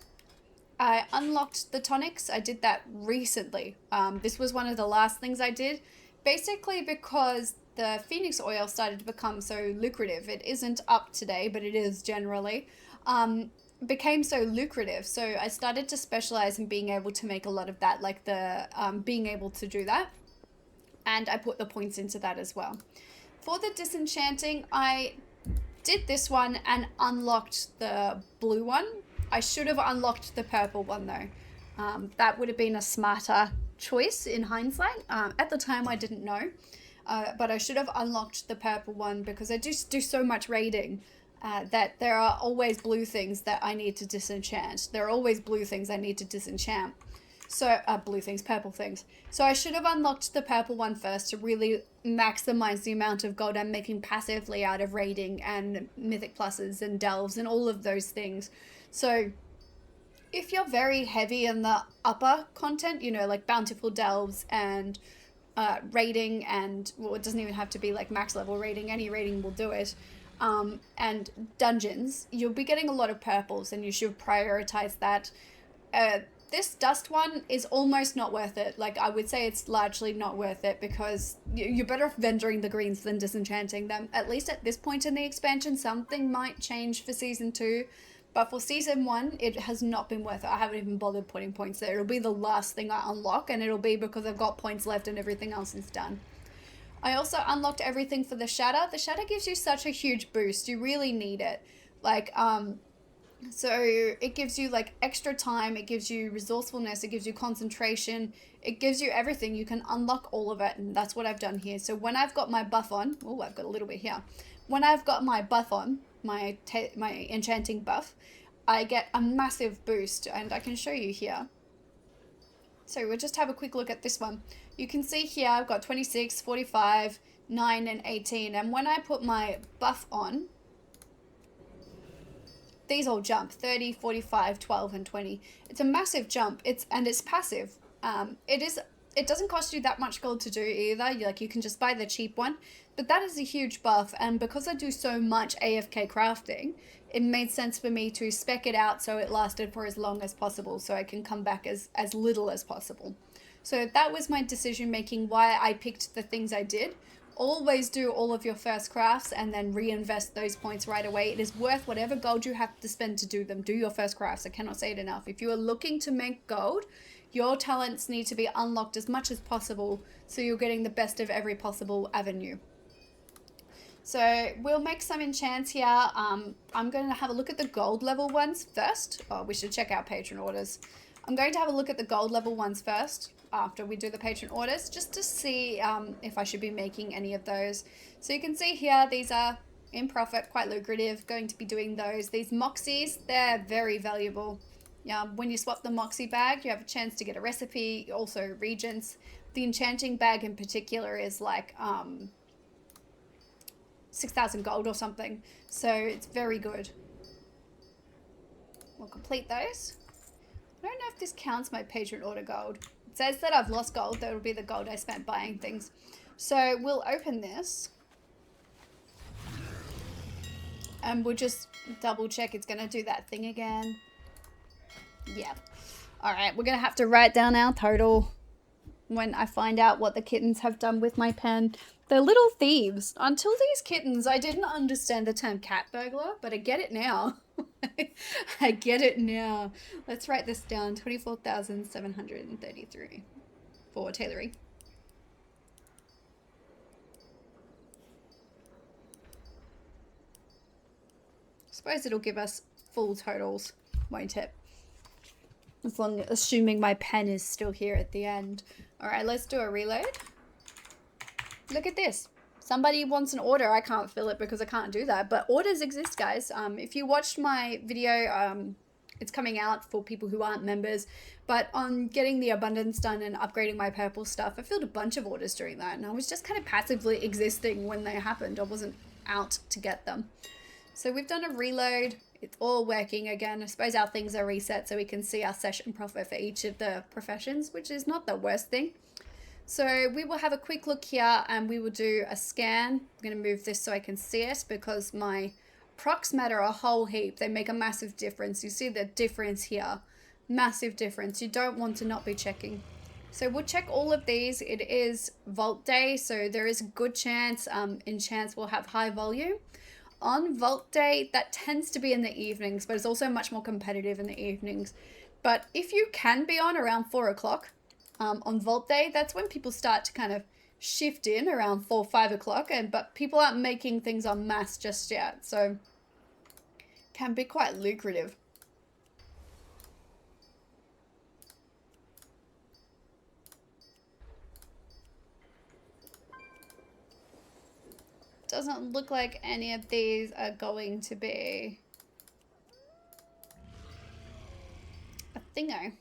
I unlocked the tonics. I did that recently. This was one of the last things I did, basically because the Phoenix oil started to become so lucrative. It isn't up today, but it is generally. Became so lucrative, so I started to specialize in being able to make a lot of that, like the being able to do that. And I put the points into that as well. For the Disenchanting, I did this one and unlocked the blue one. I should have unlocked the purple one though. That would have been a smarter choice in hindsight. At the time I didn't know, but I should have unlocked the purple one because I just do so much raiding that there are always blue things that I need to disenchant. There are always blue things I need to disenchant. So, blue things, purple things. So I should have unlocked the purple one first to really maximize the amount of gold I'm making passively out of raiding and mythic pluses and delves and all of those things. So if you're very heavy in the upper content, you know, like bountiful delves and raiding and, well, it doesn't even have to be like max level raiding, any raiding will do it. And dungeons, you'll be getting a lot of purples and you should prioritize that. This dust one is almost not worth it. Like, I would say it's largely not worth it because you're better off vendoring the greens than disenchanting them. At least at this point in the expansion, something might change for Season 2. But for Season 1, it has not been worth it. I haven't even bothered putting points there. It'll be the last thing I unlock, and it'll be because I've got points left and everything else is done. I also unlocked everything for the shatter. The shatter gives you such a huge boost. You really need it. Like, so it gives you like extra time, it gives you resourcefulness, it gives you concentration, it gives you everything. You can unlock all of it, and that's what I've done here. So when I've got my buff on, oh, I've got a little bit here. When I've got my buff on, my enchanting buff, I get a massive boost, and I can show you here. So we'll just have a quick look at this one. You can see here I've got 26, 45, 9, and 18, and when I put my buff on, these all jump 30, 45, 12, and 20. It's a massive jump. It's passive. It is it doesn't cost you that much gold to do either. You can just buy the cheap one, but that is a huge buff. And because I do so much AFK crafting, it made sense for me to spec it out so it lasted for as long as possible, so I can come back as little as possible. So that was my decision making, why I picked the things I did. Always do all of your first crafts and then reinvest those points right away. It is worth whatever gold you have to spend to do them. Do your first crafts. I cannot say it enough. If you are looking to make gold, your talents need to be unlocked as much as possible so you're getting the best of every possible avenue. So we'll make some enchants here. I'm going to have a look at the gold level ones first. Oh, we should check our patron orders. I'm going to have a look at the gold level ones first after we do the patron orders, just to see if I should be making any of those. So you can see here, these are in profit, quite lucrative, going to be doing those. These Moxies, they're very valuable. Yeah, when you swap the Moxie bag, you have a chance to get a recipe, also regents. The Enchanting bag in particular is like 6,000 gold or something, so it's very good. We'll complete those. I don't know if this counts my patron order gold. It says that I've lost gold. That will be the gold I spent buying things. So we'll open this. And we'll just double check it's going to do that thing again. Yeah. Alright, we're going to have to write down our total when I find out what the kittens have done with my pen. They're little thieves. Until these kittens, I didn't understand the term cat burglar, but I get it now. I get it now. Let's write this down. 24,733 for tailoring. Suppose it'll give us full totals, won't it? Assuming my pen is still here at the end. All right, let's do a reload. Look at this. Somebody wants an order. I can't fill it because I can't do that, but orders exist, guys. If you watched my video, it's coming out for people who aren't members, but on getting the abundance done and upgrading my purple stuff, I filled a bunch of orders during that, and I was just kind of passively existing when they happened. I wasn't out to get them. So we've done a reload. It's all working again. I suppose our things are reset so we can see our session profit for each of the professions, which is not the worst thing. So we will have a quick look here and we will do a scan. I'm going to move this so I can see it because my procs matter a whole heap. They make a massive difference. You see the difference here. Massive difference. You don't want to not be checking. So we'll check all of these. It is Vault Day, so there is a good chance enchants will have high volume. On Vault Day, that tends to be in the evenings, but it's also much more competitive in the evenings. But if you can be on around 4 o'clock, on Vault Day, that's when people start to kind of shift in around 4, 5 o'clock, but people aren't making things en masse just yet, so can be quite lucrative. Doesn't look like any of these are going to be a thingo. I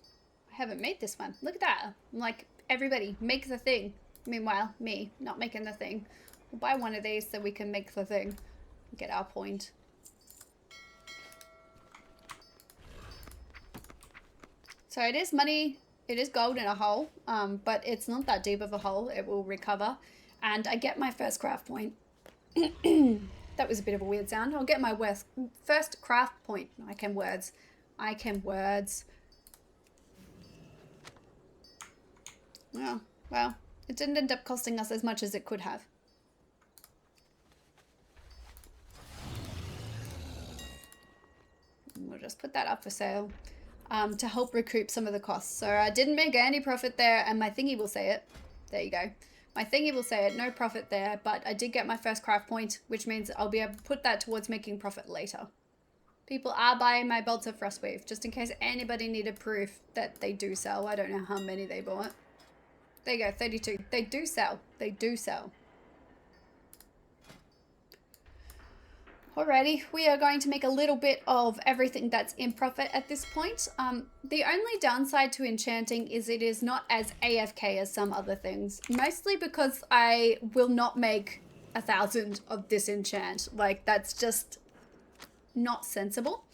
haven't made this one. Look at that. I'm like, everybody, make the thing. Meanwhile, me, not making the thing. We'll buy one of these so we can make the thing. Get our point. So it is money. It is gold in a hole, but it's not that deep of a hole. It will recover. And I get my first craft point. That was a bit of a weird sound. I'll get my first craft point. I can words. I can words. Oh, well, it didn't end up costing us as much as it could have. We'll just put that up for sale to help recoup some of the costs. So I didn't make any profit there, and my thingy will say it. There you go. My thingy will say it, no profit there, but I did get my first craft point, which means I'll be able to put that towards making profit later. People are buying my Belts of Frostweave, just in case anybody needed proof that they do sell. I don't know how many they bought. There you go, 32. They do sell. They do sell. Alrighty, we are going to make a little bit of everything that's in profit at this point. The only downside to enchanting is it is not as AFK as some other things. Mostly because I will not make 1,000 of this enchant. Like, that's just not sensible.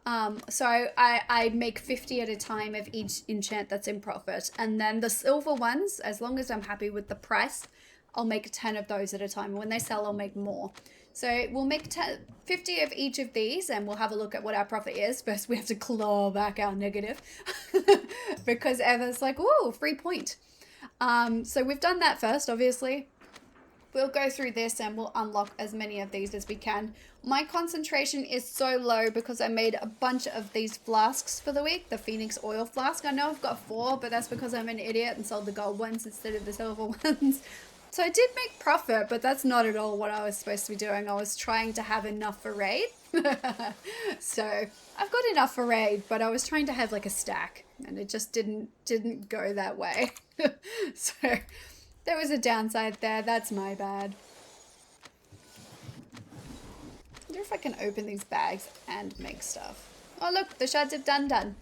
So I make 50 at a time of each enchant that's in profit. And then the silver ones, as long as I'm happy with the price, I'll make 10 of those at a time. When they sell, I'll make more. So we'll make 50 of each of these and we'll have a look at what our profit is. First, we have to claw back our negative because Eva's like, whoa, free point. So we've done that first, obviously. We'll go through this and we'll unlock as many of these as we can. My concentration is so low because I made a bunch of these flasks for the week. The Phoenix oil flask. I know I've got 4, but that's because I'm an idiot and sold the gold ones instead of the silver ones. So I did make profit, but that's not at all what I was supposed to be doing. I was trying to have enough for raid. So I've got enough for raid, but I was trying to have like a stack and it just didn't go that way. So there was a downside there. That's my bad. I wonder if I can open these bags and make stuff. Oh look, the shards of done.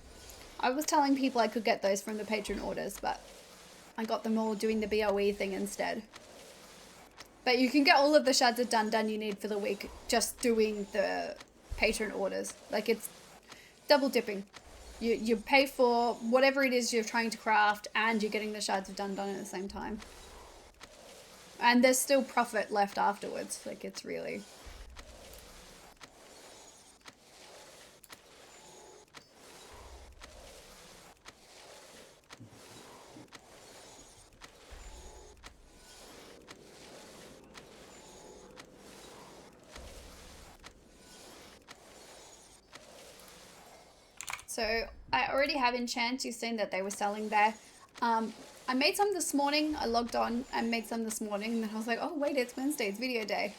I was telling people I could get those from the patron orders, but I got them all doing the BOE thing instead. But you can get all of the shards of done you need for the week just doing the patron orders. Like, it's double dipping. You pay for whatever it is you're trying to craft and you're getting the shards of done at the same time. And there's still profit left afterwards. Like, it's really... So I already have enchants. You've seen that they were selling there. I made some this morning. I logged on and made some this morning. And then I was like, oh, wait, it's Wednesday. It's video day.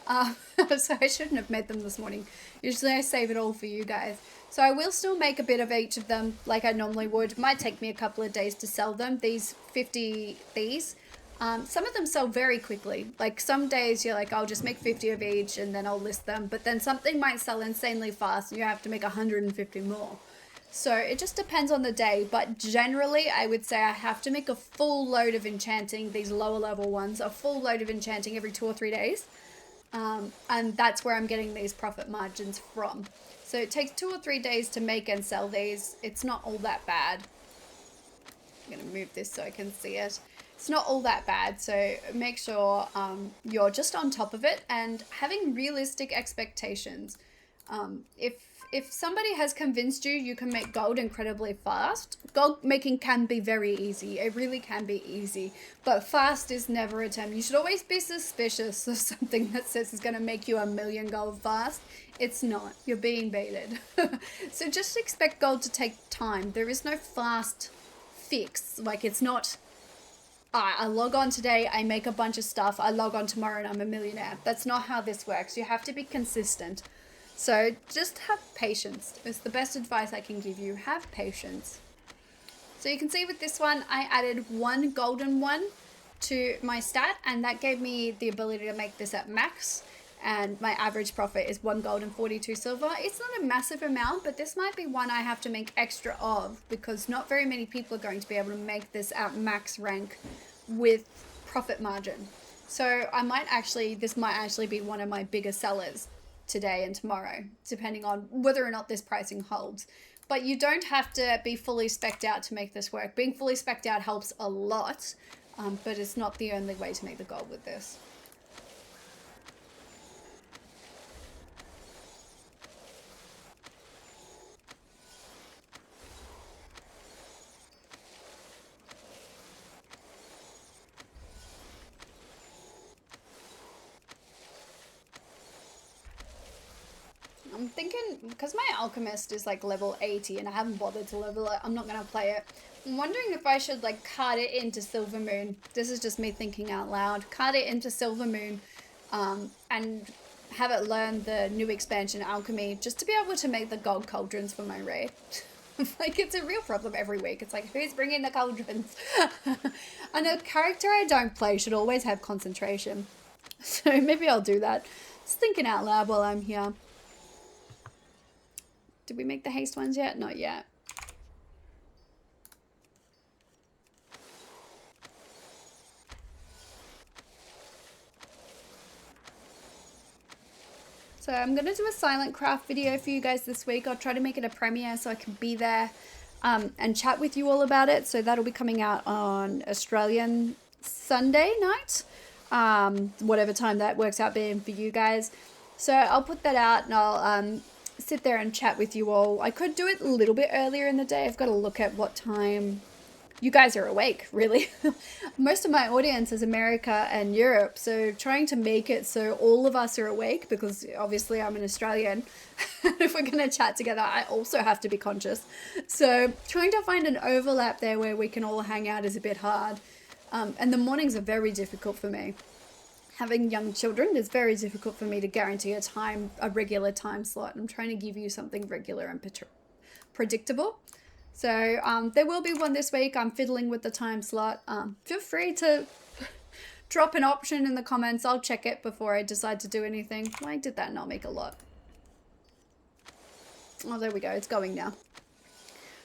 So I shouldn't have made them this morning. Usually I save it all for you guys. So I will still make a bit of each of them like I normally would. Might take me a couple of days to sell them. These 50, these. Some of them sell very quickly. Like some days you're like, I'll just make 50 of each and then I'll list them. But then something might sell insanely fast and you have to make 150 more. So it just depends on the day, but generally I would say I have to make a full load of enchanting, these lower level ones, a full load of enchanting every 2 or 3 days. And that's where I'm getting these profit margins from. So it takes 2 or 3 days to make and sell these. It's not all that bad. I'm going to move this so I can see it. It's not all that bad, so make sure you're just on top of it and having realistic expectations. If somebody has convinced you you can make gold incredibly fast, gold making can be very easy. It really can be easy, but fast is never a term. You should always be suspicious of something that says it's going to make you 1,000,000 gold fast. It's not. You're being baited. So just expect gold to take time. There is no fast fix. Like, it's not, I log on today, I make a bunch of stuff, I log on tomorrow and I'm a millionaire. That's not how this works. You have to be consistent. So just have patience. It's the best advice I can give you. Have patience. So you can see with this one, I added 1 golden one to my stat, and that gave me the ability to make this at max. And my average profit is 1 gold and 42 silver. It's not a massive amount, but this might be one I have to make extra of because not very many people are going to be able to make this at max rank with profit margin. So this might actually be one of my bigger sellers today and tomorrow, depending on whether or not this pricing holds. But you don't have to be fully specced out to make this work. Being fully specced out helps a lot, but it's not the only way to make the gold with this. I'm thinking, because my alchemist is like level 80 and I haven't bothered to level it, I'm not going to play it. I'm wondering if I should like card it into Silver Moon. This is just me thinking out loud. Card it into Silver Moon and have it learn the new expansion alchemy just to be able to make the gold cauldrons for my raid. Like, it's a real problem every week. It's like, who's bringing the cauldrons? And a character I don't play should always have concentration. So maybe I'll do that. Just thinking out loud while I'm here. Did we make the haste ones yet? Not yet. So I'm going to do a silent craft video for you guys this week. I'll try to make it a premiere so I can be there and chat with you all about it. So that'll be coming out on Australian Sunday night, whatever time that works out being for you guys. So I'll put that out and I'll sit there and chat with you all. I could do it a little bit earlier in the day. I've got to look at what time you guys are awake, really. Most of my audience is America and Europe, so trying to make it so all of us are awake, because obviously I'm an Australian. If we're going to chat together, I also have to be conscious. So trying to find an overlap there where we can all hang out is a bit hard. And the mornings are very difficult for me. Having young children, it's very difficult for me to guarantee a regular time slot. I'm trying to give you something regular and predictable. So there will be one this week. I'm fiddling with the time slot. Feel free to drop an option in the comments. I'll check it before I decide to do anything. Why did that not make a lot? Oh, there we go. It's going now.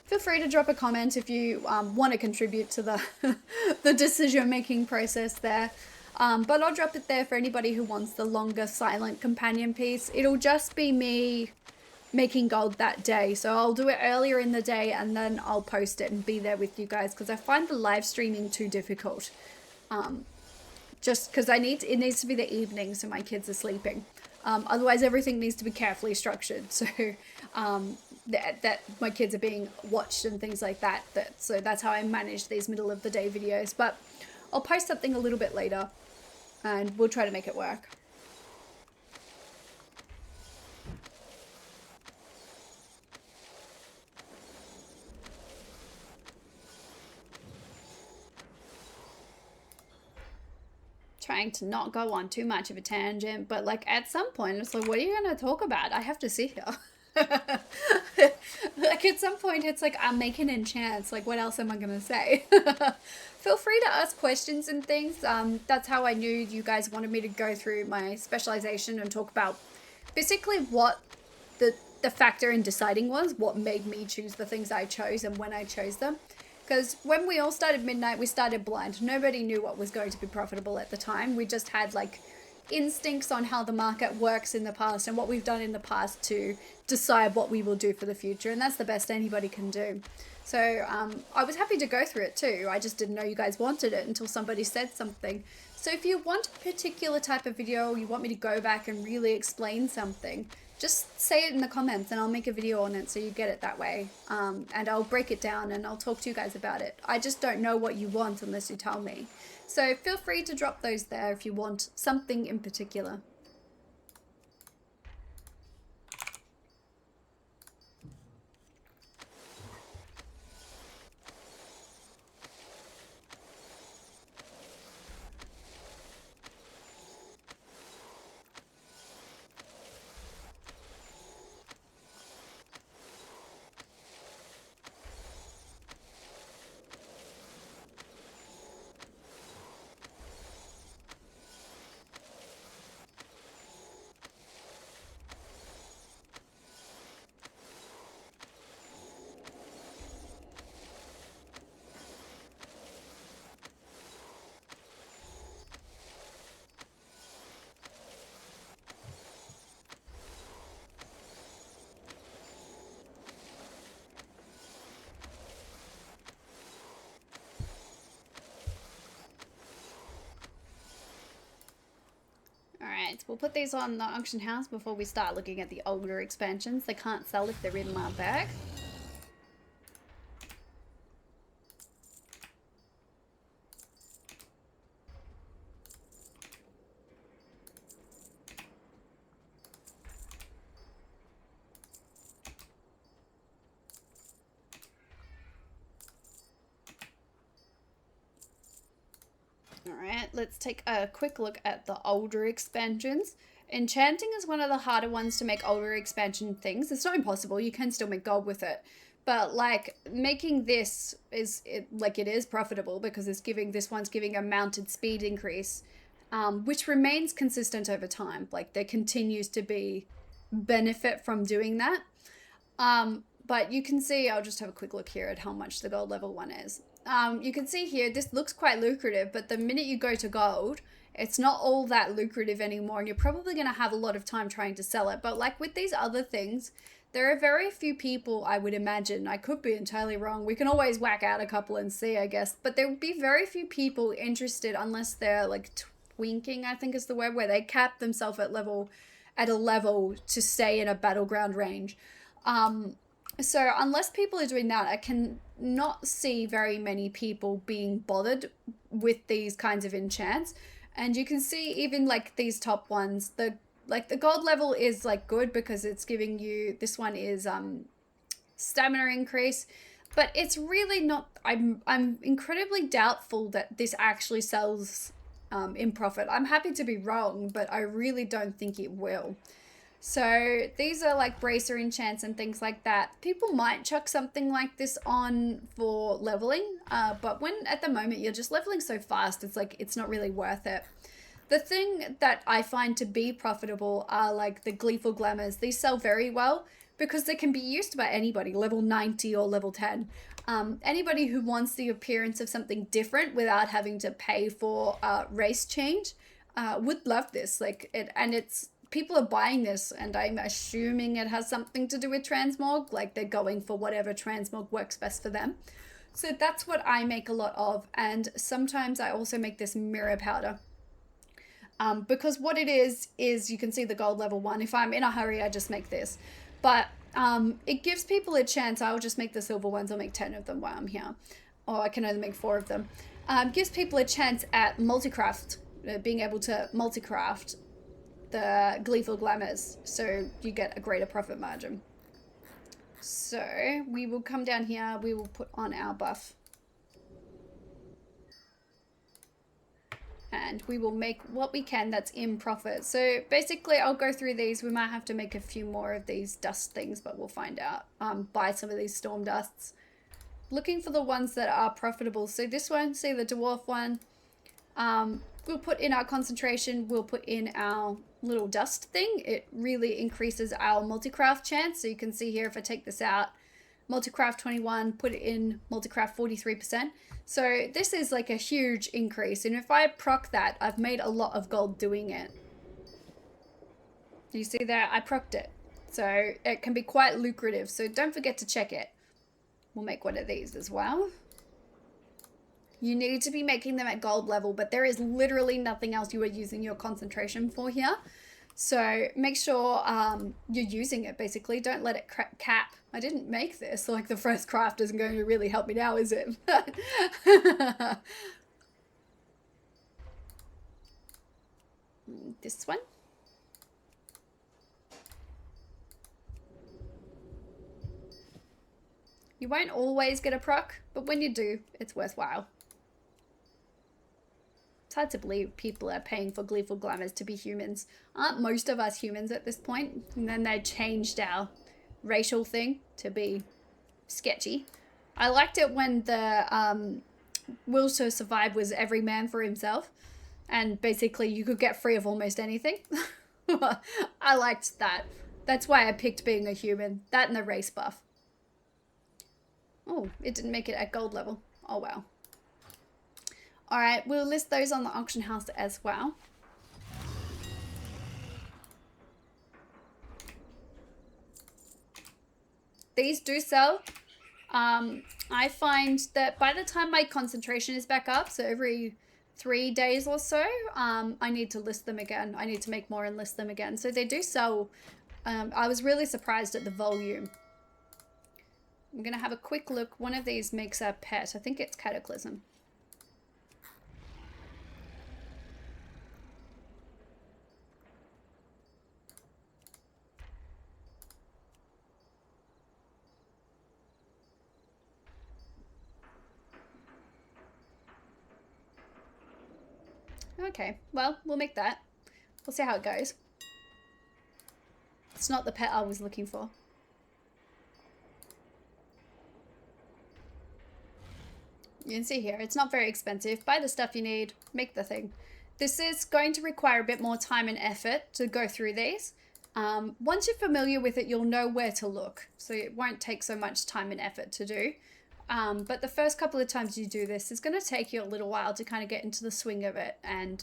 Feel free to drop a comment if you want to contribute to the, the decision-making process there. But I'll drop it there for anybody who wants the longer silent companion piece. It'll just be me making gold that day, so I'll do it earlier in the day and then I'll post it and be there with you guys, because I find the live streaming too difficult, just because it needs to be the evening so my kids are sleeping. Otherwise everything needs to be carefully structured, so that my kids are being watched and things like that, so that's how I manage these middle of the day videos. But I'll post something a little bit later and we'll try to make it work. Trying to not go on too much of a tangent, but like at some point it's like, what are you going to talk about? I have to sit here. Like at some point it's like, I'm making enchants, like what else am I going to say? Feel free to ask questions and things. That's how I knew you guys wanted me to go through my specialization and talk about basically what the factor in deciding was, what made me choose the things I chose and when I chose them. Because when we all started Midnight, we started blind. Nobody knew what was going to be profitable at the time. We just had like instincts on how the market works in the past and what we've done in the past to decide what we will do for the future. And that's the best anybody can do. So I was happy to go through it too. I just didn't know you guys wanted it until somebody said something. So if you want a particular type of video, you want me to go back and really explain something, just say it in the comments and I'll make a video on it so you get it that way. And I'll break it down and I'll talk to you guys about it. I just don't know what you want unless you tell me. So feel free to drop those there if you want something in particular. Alright, we'll put these on the auction house before we start looking at the older expansions. They can't sell if they're in my bag. Alright, let's take a quick look at the older expansions. Enchanting is one of the harder ones to make older expansion things. It's not impossible, you can still make gold with it. But like making this it is profitable because it's this one's giving a mounted speed increase, which remains consistent over time. Like there continues to be benefit from doing that. But you can see, I'll just have a quick look here at how much the gold level one is. You can see here, this looks quite lucrative, but the minute you go to gold, it's not all that lucrative anymore, and you're probably going to have a lot of time trying to sell it. But like with these other things, there are very few people, I would imagine, I could be entirely wrong, we can always whack out a couple and see, I guess, but there would be very few people interested unless they're like twinking, I think is the word, where they cap themselves at a level to stay in a battleground range. So unless people are doing that, I can not see very many people being bothered with these kinds of enchants. And you can see even like these top ones, the gold level is like good because it's giving you, this one is stamina increase, but it's really not, I'm incredibly doubtful that this actually sells in profit. I'm happy to be wrong, but I really don't think it will. So these are like bracer enchants and things like that. People might chuck something like this on for leveling, but when at the moment you're just leveling so fast, it's like it's not really worth it. The thing that I find to be profitable are like the Gleeful Glamours. These sell very well because they can be used by anybody, level 90 or level 10. Anybody who wants the appearance of something different without having to pay for race change would love this. Like it, and it's, people are buying this, and I'm assuming it has something to do with transmog, like they're going for whatever transmog works best for them. So that's what I make a lot of, and sometimes I also make this mirror powder. Because what it is you can see the gold level 1. If I'm in a hurry, I just make this. But it gives people a chance. I'll just make the silver ones. I'll make 10 of them while I'm here. Or I can only make 4 of them. Gives people a chance at multicraft, being able to multicraft the Gleeful Glamours, so you get a greater profit margin. So we will come down here, we will put on our buff, and we will make what we can that's in profit. So basically I'll go through these. We might have to make a few more of these dust things, but we'll find out. Buy some of these storm dusts, looking for the ones that are profitable. So this one, see the dwarf one, we'll put in our concentration, we'll put in our little dust thing. It really increases our multicraft chance. So you can see here, if I take this out, multicraft 21, put it in multicraft 43%. So this is like a huge increase. And if I proc that, I've made a lot of gold doing it. You see there, I procced it. So it can be quite lucrative. So don't forget to check it. We'll make one of these as well. You need to be making them at gold level, but there is literally nothing else you are using your concentration for here. So make sure you're using it, basically. Don't let it cap. I didn't make this. Like, the first craft isn't going to really help me now, is it? This one. You won't always get a proc, but when you do, it's worthwhile. It's hard to believe people are paying for Gleeful Glamours to be humans. Aren't most of us humans at this point? And then they changed our racial thing to be sketchy. I liked it when the Will to Survive was every man for himself. And basically you could get free of almost anything. I liked that. That's why I picked being a human. That and the race buff. Oh, it didn't make it at gold level. Oh, wow. All right, we'll list those on the auction house as well. These do sell. I find that by the time my concentration is back up, so every 3 days or so, I need to list them again. I need to make more and list them again. So they do sell. I was really surprised at the volume. I'm going to have a quick look. One of these makes a pet. I think it's Cataclysm. Okay, well, we'll make that. We'll see how it goes. It's not the pet I was looking for. You can see here, it's not very expensive. Buy the stuff you need, make the thing. This is going to require a bit more time and effort to go through these. Once you're familiar with it, you'll know where to look. So it won't take so much time and effort to do. But the first couple of times you do this, it's going to take you a little while to kind of get into the swing of it and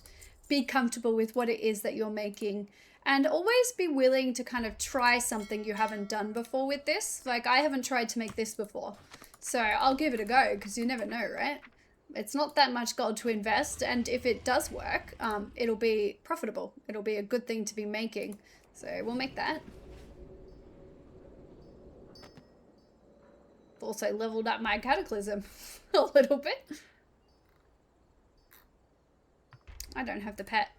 be comfortable with what it is that you're making, and always be willing to kind of try something you haven't done before with this. Like, I haven't tried to make this before, so I'll give it a go, because you never know, right? It's not that much gold to invest, and if it does work, it'll be profitable. It'll be a good thing to be making. So we'll make that. Also leveled up my cataclysm a little bit. I don't have the pet.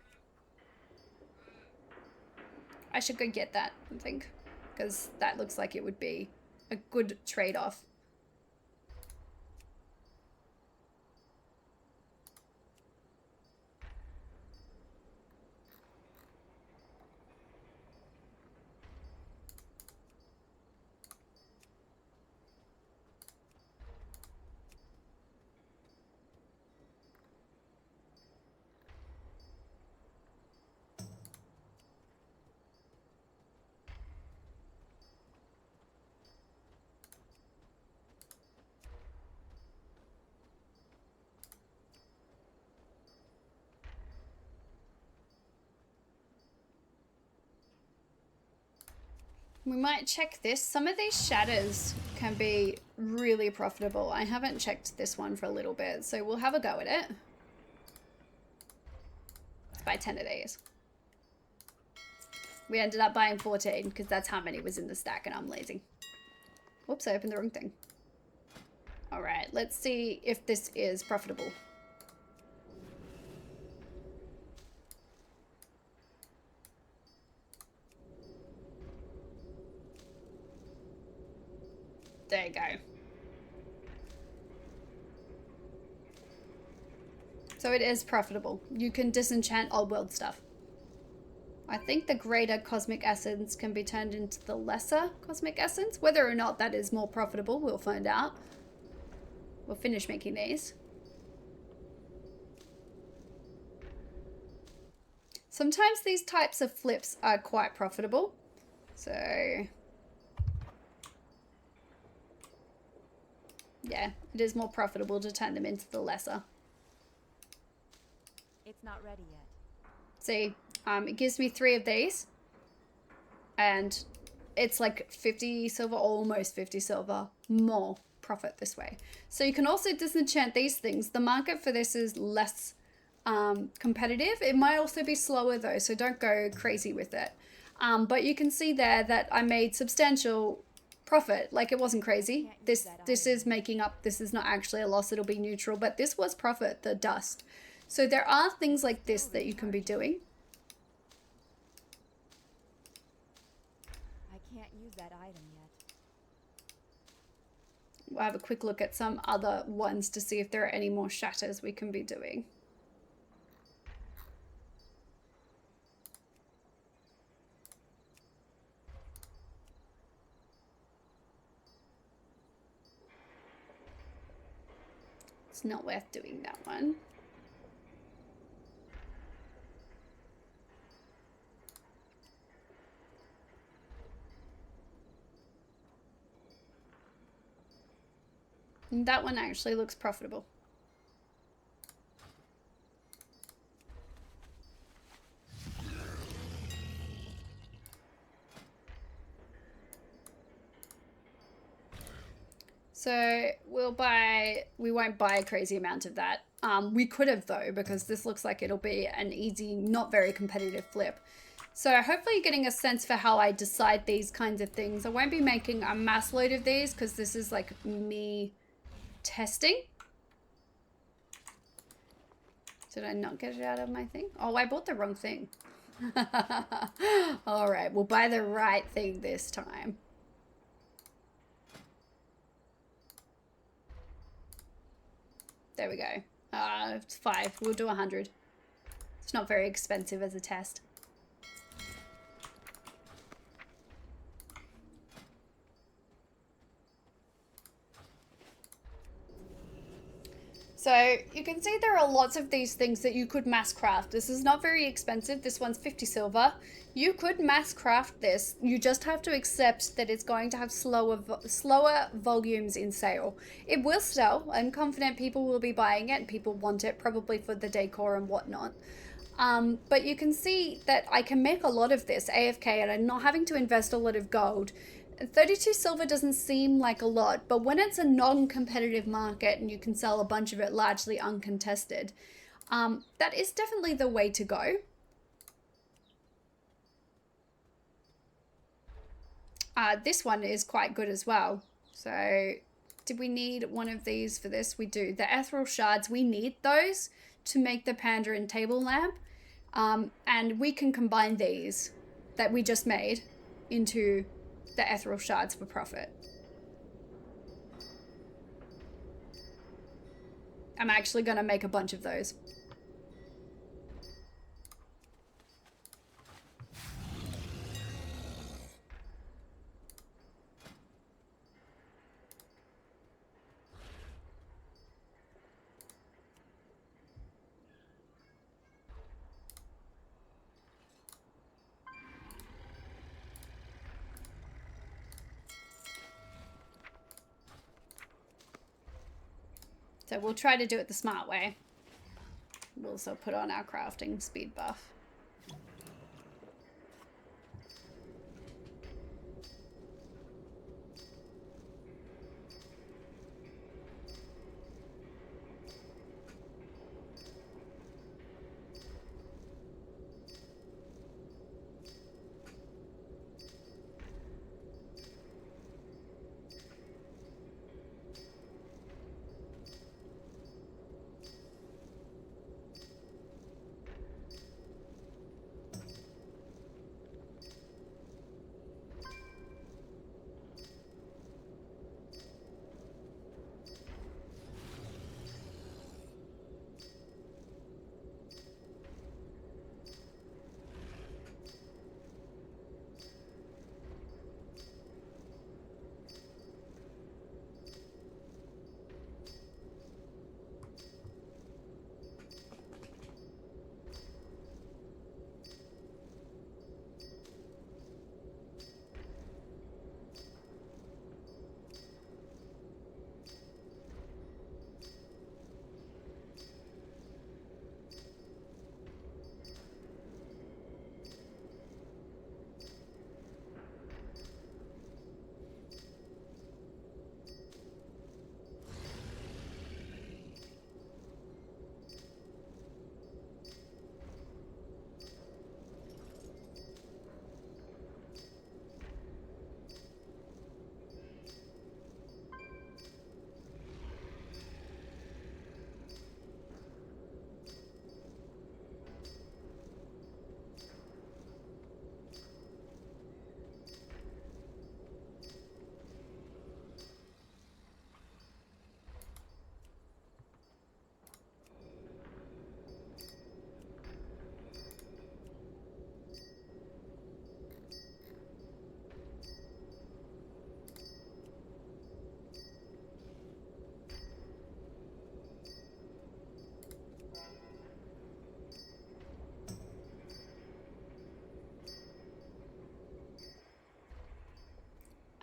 I should go get that, I think, because that looks like it would be a good trade-off. We might check this. Some of these shatters can be really profitable. I haven't checked this one for a little bit, so we'll have a go at it. Let's buy 10 of these. We ended up buying 14 because that's how many was in the stack and I'm lazy. Whoops, I opened the wrong thing. All right, let's see if this is profitable. There you go. So it is profitable. You can disenchant old world stuff. I think the greater cosmic essence can be turned into the lesser cosmic essence. Whether or not that is more profitable, we'll find out. We'll finish making these. Sometimes these types of flips are quite profitable. So yeah, it is more profitable to turn them into the lesser. It's not ready yet. See, it gives me 3 of these, and it's like 50 silver, almost 50 silver more profit this way. So you can also disenchant these things. The market for this is less competitive. It might also be slower though, so don't go crazy with it. But you can see there that I made substantial profit. Like, it wasn't crazy. This is making up. This is not actually a loss. It'll be neutral, but this was profit, the dust. So there are things like this that you can be doing. I can't use that item yet. We'll have a quick look at some other ones to see if there are any more shatters we can be doing. It's not worth doing that one. And that one actually looks profitable. So we won't buy a crazy amount of that. We could have though, because this looks like it'll be an easy, not very competitive flip. So hopefully you're getting a sense for how I decide these kinds of things. I won't be making a mass load of these because this is like me testing. Did I not get it out of my thing? Oh, I bought the wrong thing. All right, we'll buy the right thing this time. There we go. It's 5. We'll do 100. It's not very expensive as a test. So you can see there are lots of these things that you could mass craft. This is not very expensive. This one's 50 silver. You could mass craft this. You just have to accept that it's going to have slower volumes in sale. It will sell. I'm confident people will be buying it. People want it probably for the decor and whatnot. But you can see that I can make a lot of this AFK and I'm not having to invest a lot of gold. 32 silver doesn't seem like a lot, but when it's a non-competitive market and you can sell a bunch of it largely uncontested, that is definitely the way to go. This one is quite good as well. So did we need one of these for this? We do. The ethereal shards, we need those to make the panda and table lamp. And we can combine these that we just made into the ethereal shards for profit. I'm actually going to make a bunch of those. So we'll try to do it the smart way. We'll also put on our crafting speed buff.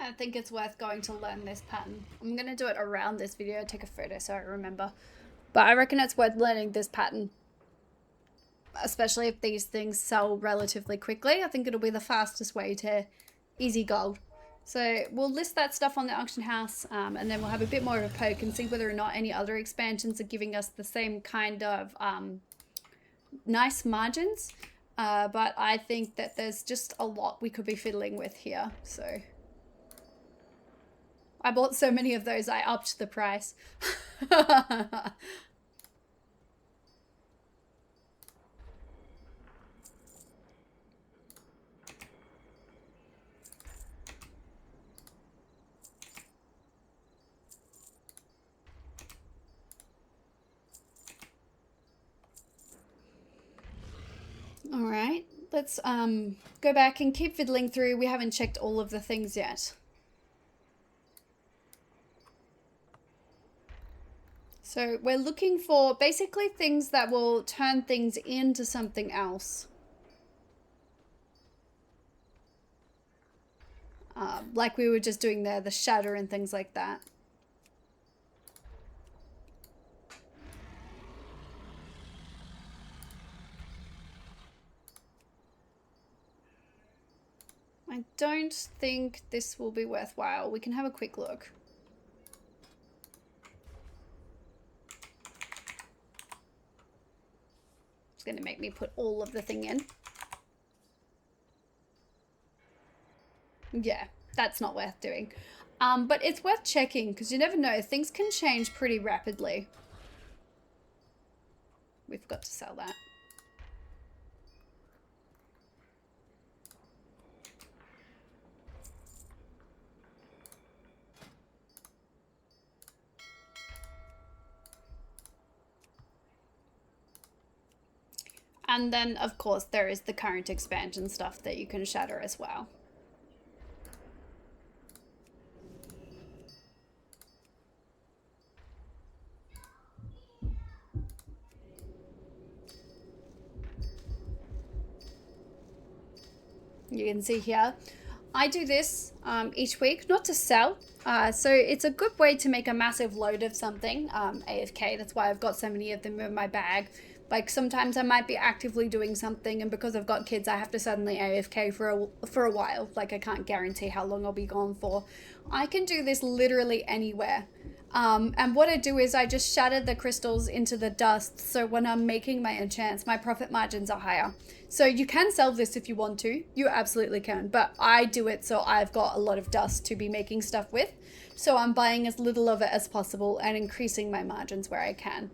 I think it's worth going to learn this pattern. I'm going to do it around this video, take a photo so I remember. But I reckon it's worth learning this pattern. Especially if these things sell relatively quickly. I think it'll be the fastest way to easy gold. So we'll list that stuff on the auction house and then we'll have a bit more of a poke and see whether or not any other expansions are giving us the same kind of nice margins. But I think that there's just a lot we could be fiddling with here. So I bought so many of those, I upped the price. All right, let's go back and keep fiddling through. We haven't checked all of the things yet. So we're looking for basically things that will turn things into something else. Like we were just doing there, the shatter and things like that. don't think this will be worthwhile. We can have a quick look. It's going to make me put all of the thing in. Yeah, that's not worth doing. But it's worth checking because you never know. Things can change pretty rapidly. We've got to sell that. And then, of course, there is the current expansion stuff that you can shatter as well. You can see here, I do this each week, not to sell. So it's a good way to make a massive load of something, AFK. That's why I've got so many of them in my bag. Like sometimes I might be actively doing something, and because I've got kids, I have to suddenly AFK for a while. Like I can't guarantee how long I'll be gone for. I can do this literally anywhere. And what I do is I just shatter the crystals into the dust, so when I'm making my enchants, my profit margins are higher. So you can sell this if you want to, you absolutely can, but I do it so I've got a lot of dust to be making stuff with. So I'm buying as little of it as possible and increasing my margins where I can.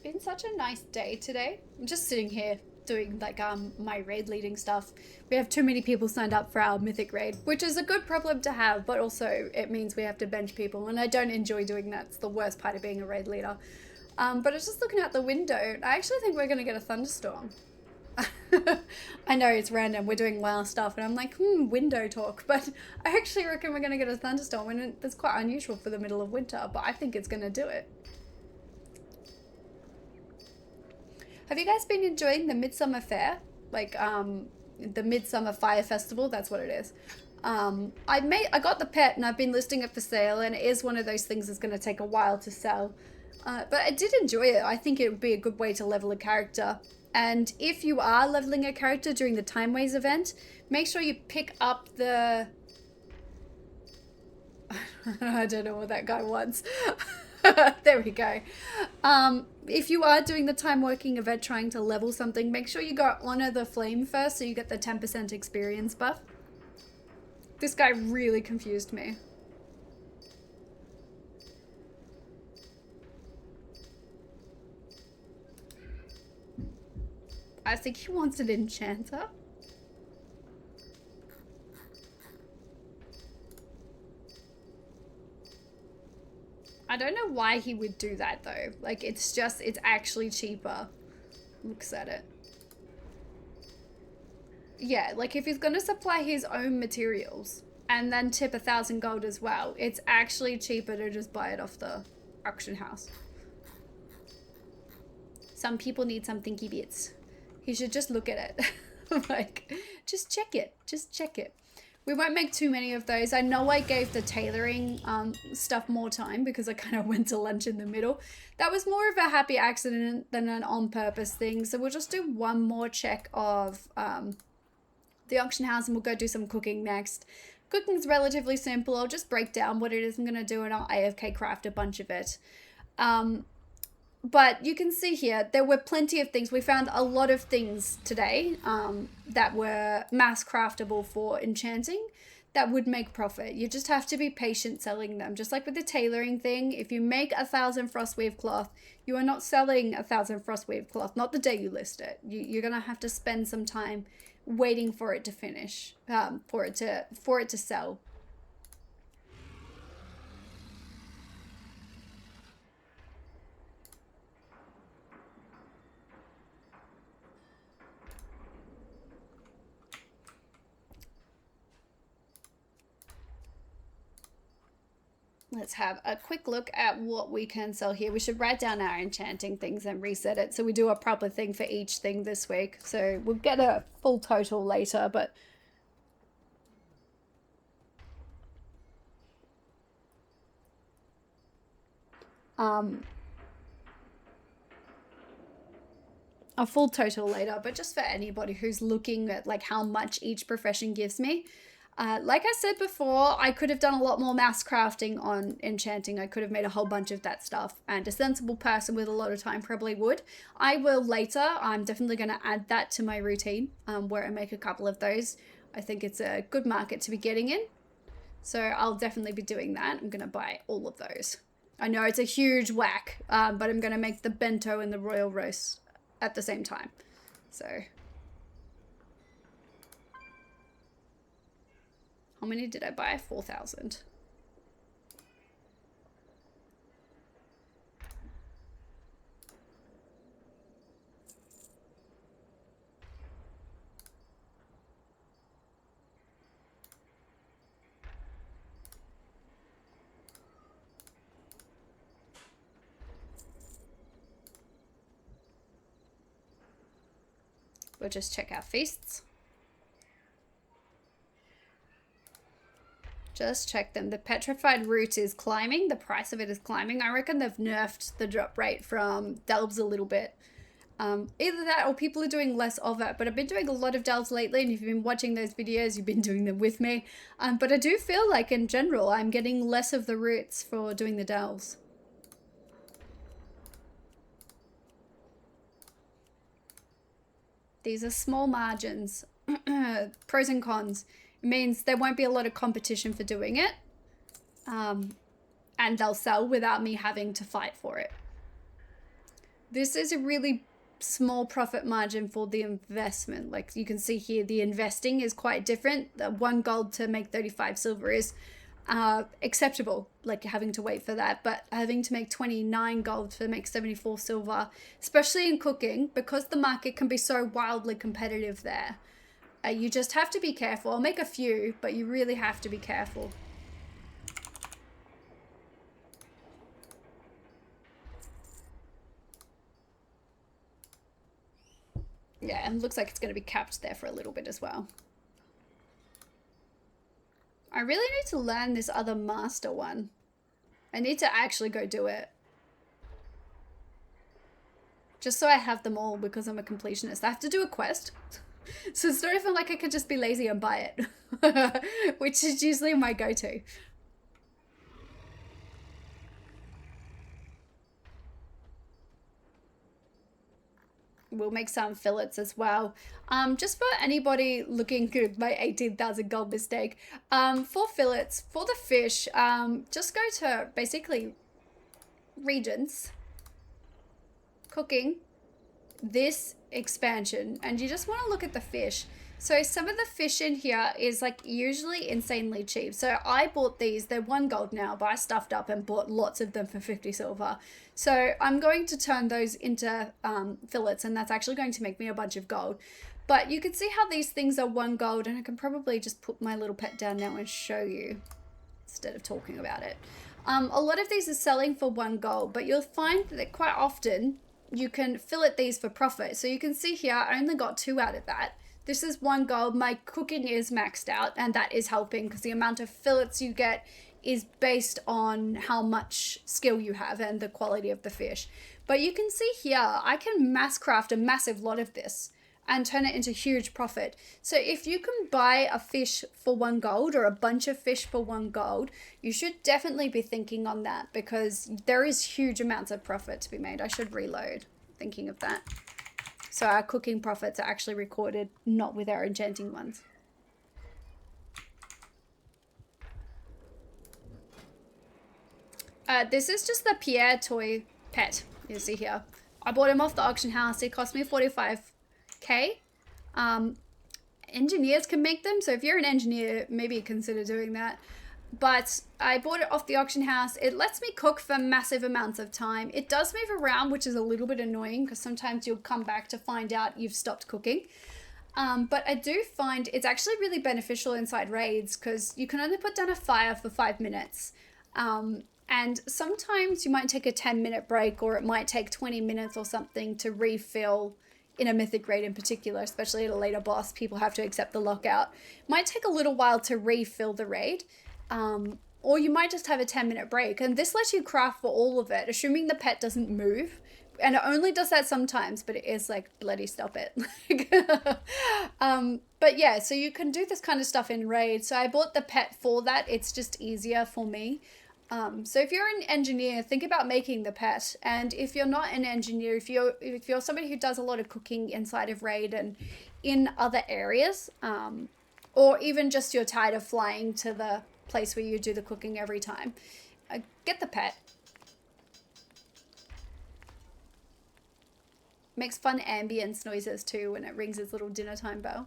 Been such a nice day today. I'm just sitting here doing like my raid leading stuff. We have too many people signed up for our mythic raid, which is a good problem to have, but also it means we have to bench people, and I don't enjoy doing that. It's the worst part of being a raid leader. But I was just looking out the window. I actually think we're gonna get a thunderstorm. I know it's random, we're doing WoW stuff, and I'm like, window talk, but I actually reckon we're gonna get a thunderstorm, and that's quite unusual for the middle of winter, but I think it's gonna do it. Have you guys been enjoying the Midsummer Fair? Like, the Midsummer Fire Festival, that's what it is. I got the pet and I've been listing it for sale, and it is one of those things that's going to take a while to sell. But I did enjoy it. I think it would be a good way to level a character. And if you are leveling a character during the Time Ways event, make sure you pick up the... I don't know what that guy wants. There we go. If you are doing the time working event trying to level something, make sure you go honor the flame first so you get the 10% experience buff. This guy really confused me. I think he wants an enchanter. I don't know why he would do that though. Like, it's actually cheaper. Looks at it. Yeah, like if he's gonna supply his own materials and then tip 1,000 gold as well, it's actually cheaper to just buy it off the auction house. Some people need some thinky bits. He should just look at it. Like, just check it. Just check it. We won't make too many of those. I know I gave the tailoring stuff more time because I kind of went to lunch in the middle. That was more of a happy accident than an on-purpose thing. So we'll just do one more check of the auction house and we'll go do some cooking next. Cooking's relatively simple. I'll just break down what it is I'm going to do and I'll AFK craft a bunch of it. But you can see here, there were plenty of things. We found a lot of things today that were mass craftable for enchanting that would make profit. You just have to be patient selling them. Just like with the tailoring thing, if you make 1,000 frostweave cloth, you are not selling 1,000 frostweave cloth, not the day you list it. You're going to have to spend some time waiting for it to finish, for it to sell. Let's have a quick look at what we can sell here. We should write down our enchanting things and reset it so we do a proper thing for each thing this week. So we'll get a full total later, but a full total later, but just for anybody who's looking at like how much each profession gives me. Like I said before, I could have done a lot more mass crafting on enchanting. I could have made a whole bunch of that stuff, and a sensible person with a lot of time probably would. I will later. I'm definitely going to add that to my routine where I make a couple of those. I think it's a good market to be getting in. So I'll definitely be doing that. I'm going to buy all of those. I know it's a huge whack, but I'm going to make the bento and the royal roast at the same time. So... how many did I buy? 4,000. We'll just check our feasts. Just check them. The petrified root is climbing. The price of it is climbing. I reckon they've nerfed the drop rate from delves a little bit. Either that or people are doing less of it. But I've been doing a lot of delves lately, and if you've been watching those videos, you've been doing them with me. But I do feel like in general, I'm getting less of the roots for doing the delves. These are small margins. Pros and cons. It means there won't be a lot of competition for doing it. And they'll sell without me having to fight for it. This is a really small profit margin for the investment. Like you can see here, the investing is quite different. The 1 gold to make 35 silver is acceptable, like having to wait for that, but having to make 29 gold to make 74 silver, especially in cooking, because the market can be so wildly competitive there. You just have to be careful. I'll make a few, but you really have to be careful. Yeah, and it looks like it's going to be capped there for a little bit as well. I really need to learn this other master one. I need to actually go do it. just so I have them all because I'm a completionist. I have to do a quest. So it's not even like I could just be lazy and buy it, which is usually my go-to. We'll make some fillets as well. Just for anybody looking good, my 18,000 gold mistake. For fillets, for the fish, just go to basically regions, cooking, this expansion, and you just want to look at the fish. So some of the fish in here is like usually insanely cheap. So I bought these, they're 1 gold now, but I stuffed up and bought lots of them for 50 silver. So I'm going to turn those into fillets, and that's actually going to make me a bunch of gold. But you can see how these things are 1 gold, and I can probably just put my little pet down now and show you instead of talking about it. A lot of these are selling for 1 gold, but you'll find that quite often you can fillet these for profit. So you can see here, I only got 2 out of that. This is 1 gold. My cooking is maxed out, and that is helping because the amount of fillets you get is based on how much skill you have and the quality of the fish. But you can see here, I can mass craft a massive lot of this and turn it into huge profit. So if you can buy a fish for 1 gold or a bunch of fish for 1 gold, you should definitely be thinking on that because there is huge amounts of profit to be made. I should reload thinking of that. So our cooking profits are actually recorded, not with our enchanting ones. This is just the Pierre toy pet you see here. I bought him off the auction house. It cost me 45k. Engineers can make them, so if you're an engineer, maybe consider doing that. But I bought it off the auction house. It lets me cook for massive amounts of time. It does move around, which is a little bit annoying because sometimes you'll come back to find out you've stopped cooking. But I do find it's actually really beneficial inside raids because you can only put down a fire for 5 minutes. And sometimes you might take a 10-minute break, or it might take 20 minutes or something to refill in a mythic raid in particular, especially at a later boss. People have to accept the lockout. It might take a little while to refill the raid. Or you might just have a 10-minute break, and this lets you craft for all of it, assuming the pet doesn't move. And it only does that sometimes, but it is like, bloody stop it. But yeah, so you can do this kind of stuff in raid. So I bought the pet for that. It's just easier for me. So if you're an engineer, think about making the pet. And if you're not an engineer, if you're somebody who does a lot of cooking inside of raid and in other areas, or even just you're tired of flying to the place where you do the cooking every time, get the pet. Makes fun ambience noises too when it rings its little dinner time bell.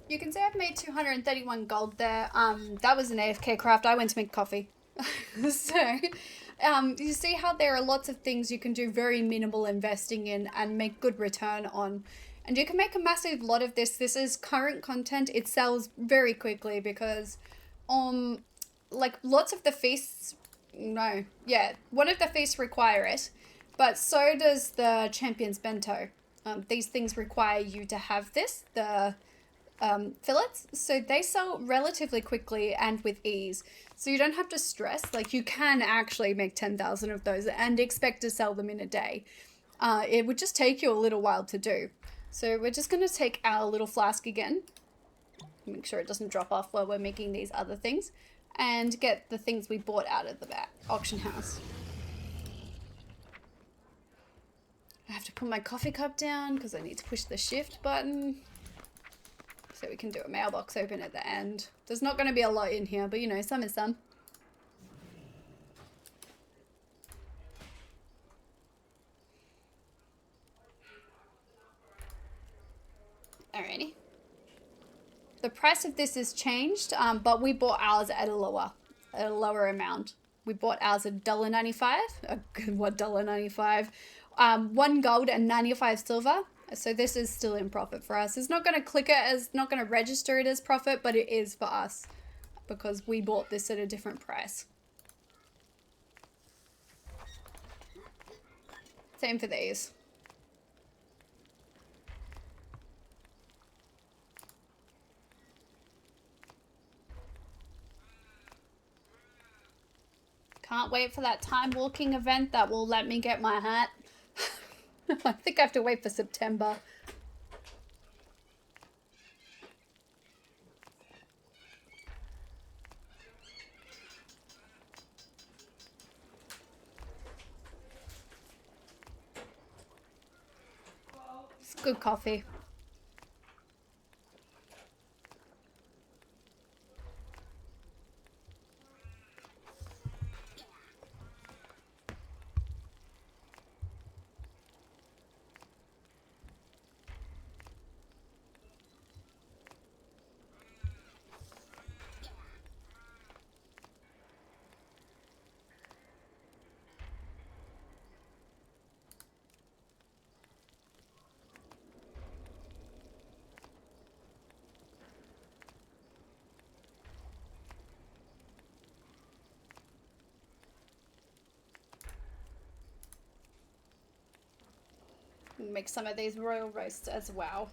You can see I've made 231 gold there. That was an AFK craft. I went to make coffee. So, you see how there are lots of things you can do very minimal investing in and make good return on. And you can make a massive lot of this. This is current content. It sells very quickly because, like lots of the feasts, no, yeah, one of the feasts require it, but so does the Champion's Bento. These things require you to have this, the fillets, so they sell relatively quickly and with ease, so you don't have to stress. Like, you can actually make 10,000 of those and expect to sell them in a day. It would just take you a little while to do. So we're just going to take our little flask again, make sure it doesn't drop off while we're making these other things, and get the things we bought out of the auction house. I have to put my coffee cup down because I need to push the shift button. So we can do a mailbox open at the end. There's not going to be a lot in here, but you know, some is some. Alrighty. The price of this is changed, but we bought ours at a lower amount. We bought ours at $1.95. What, $1.95? 1 gold and 95 silver. So this is still in profit for us. It's not going to click it as, not going to register it as profit, but it is for us because we bought this at a different price. Same for these. Can't wait for that time walking event that will let me get my hat. I think I have to wait for September. It's good coffee. Make some of these royal roasts as well.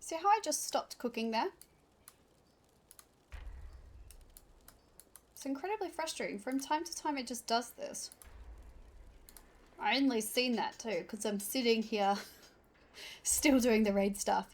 See how I just stopped cooking there? It's incredibly frustrating. From time to time it just does this. I only seen that too because I'm sitting here still doing the raid stuff.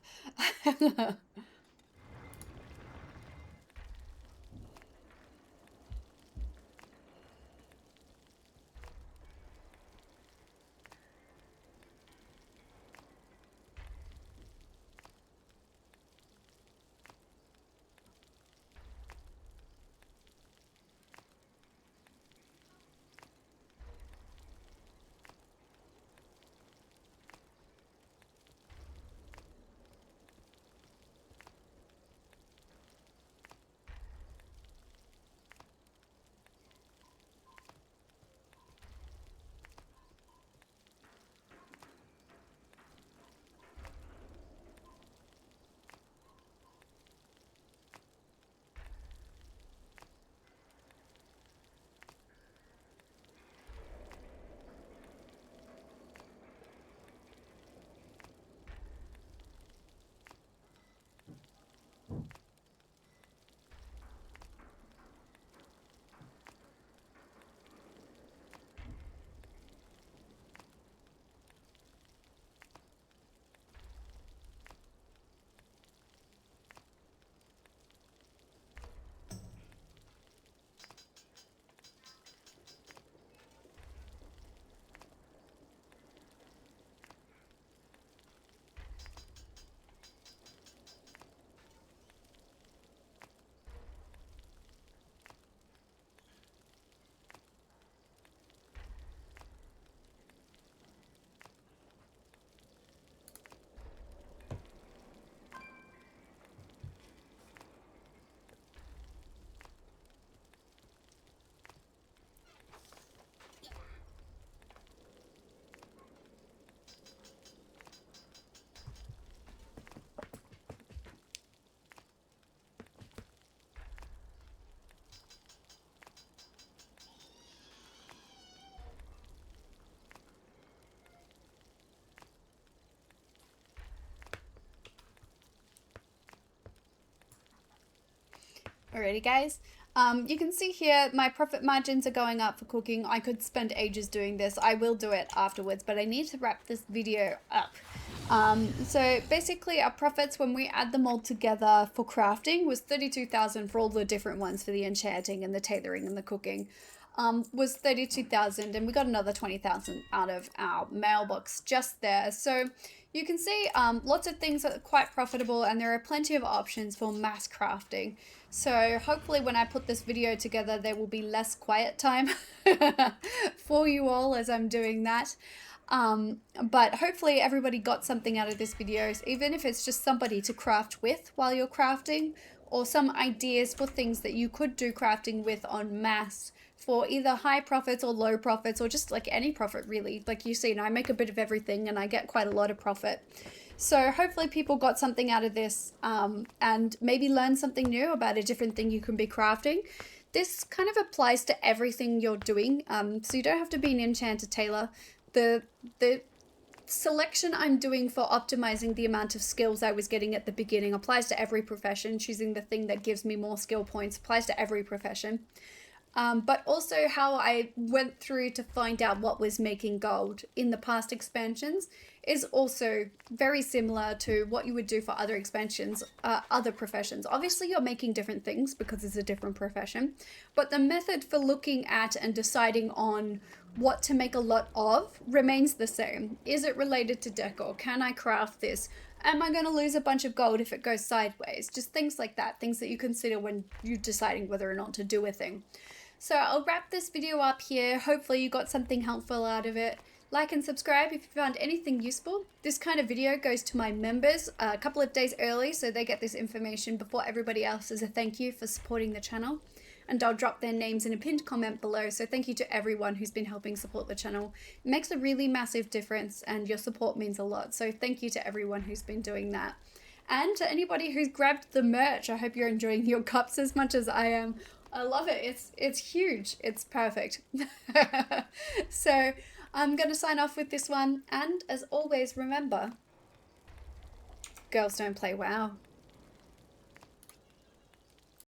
Alrighty guys, you can see here my profit margins are going up for cooking. I could spend ages doing this. I will do it afterwards, but I need to wrap this video up. So basically our profits when we add them all together for crafting was 32,000 for all the different ones for the enchanting and the tailoring and the cooking. Was 32,000 and we got another 20,000 out of our mailbox just there. So you can see lots of things that are quite profitable and there are plenty of options for mass crafting. So hopefully when I put this video together there will be less quiet time for you all as I'm doing that. But hopefully everybody got something out of this video, even if it's just somebody to craft with while you're crafting, or some ideas for things that you could do crafting with en masse for either high profits or low profits, or just like any profit really. Like you see, I make a bit of everything and I get quite a lot of profit. So hopefully people got something out of this and maybe learned something new about a different thing you can be crafting. This kind of applies to everything you're doing, so you don't have to be an enchanter tailor. The selection I'm doing for optimizing the amount of skills I was getting at the beginning applies to every profession. Choosing the thing that gives me more skill points applies to every profession. But also how I went through to find out what was making gold in the past expansions is also very similar to what you would do for other expansions, other professions. Obviously you're making different things because it's a different profession, but the method for looking at and deciding on what to make a lot of remains the same. Is it related to decor? Can I craft this? Am I going to lose a bunch of gold if it goes sideways? Just things like that, things that you consider when you're deciding whether or not to do a thing. So I'll wrap this video up here. Hopefully you got something helpful out of it. Like and subscribe if you found anything useful. This kind of video goes to my members a couple of days early, so they get this information before everybody else as a thank you for supporting the channel. And I'll drop their names in a pinned comment below, so thank you to everyone who's been helping support the channel. It makes a really massive difference and your support means a lot, so thank you to everyone who's been doing that. And to anybody who's grabbed the merch, I hope you're enjoying your cups as much as I am. I love it. It's huge. It's perfect. So I'm going to sign off with this one. And as always, remember, Girls don't play WoW.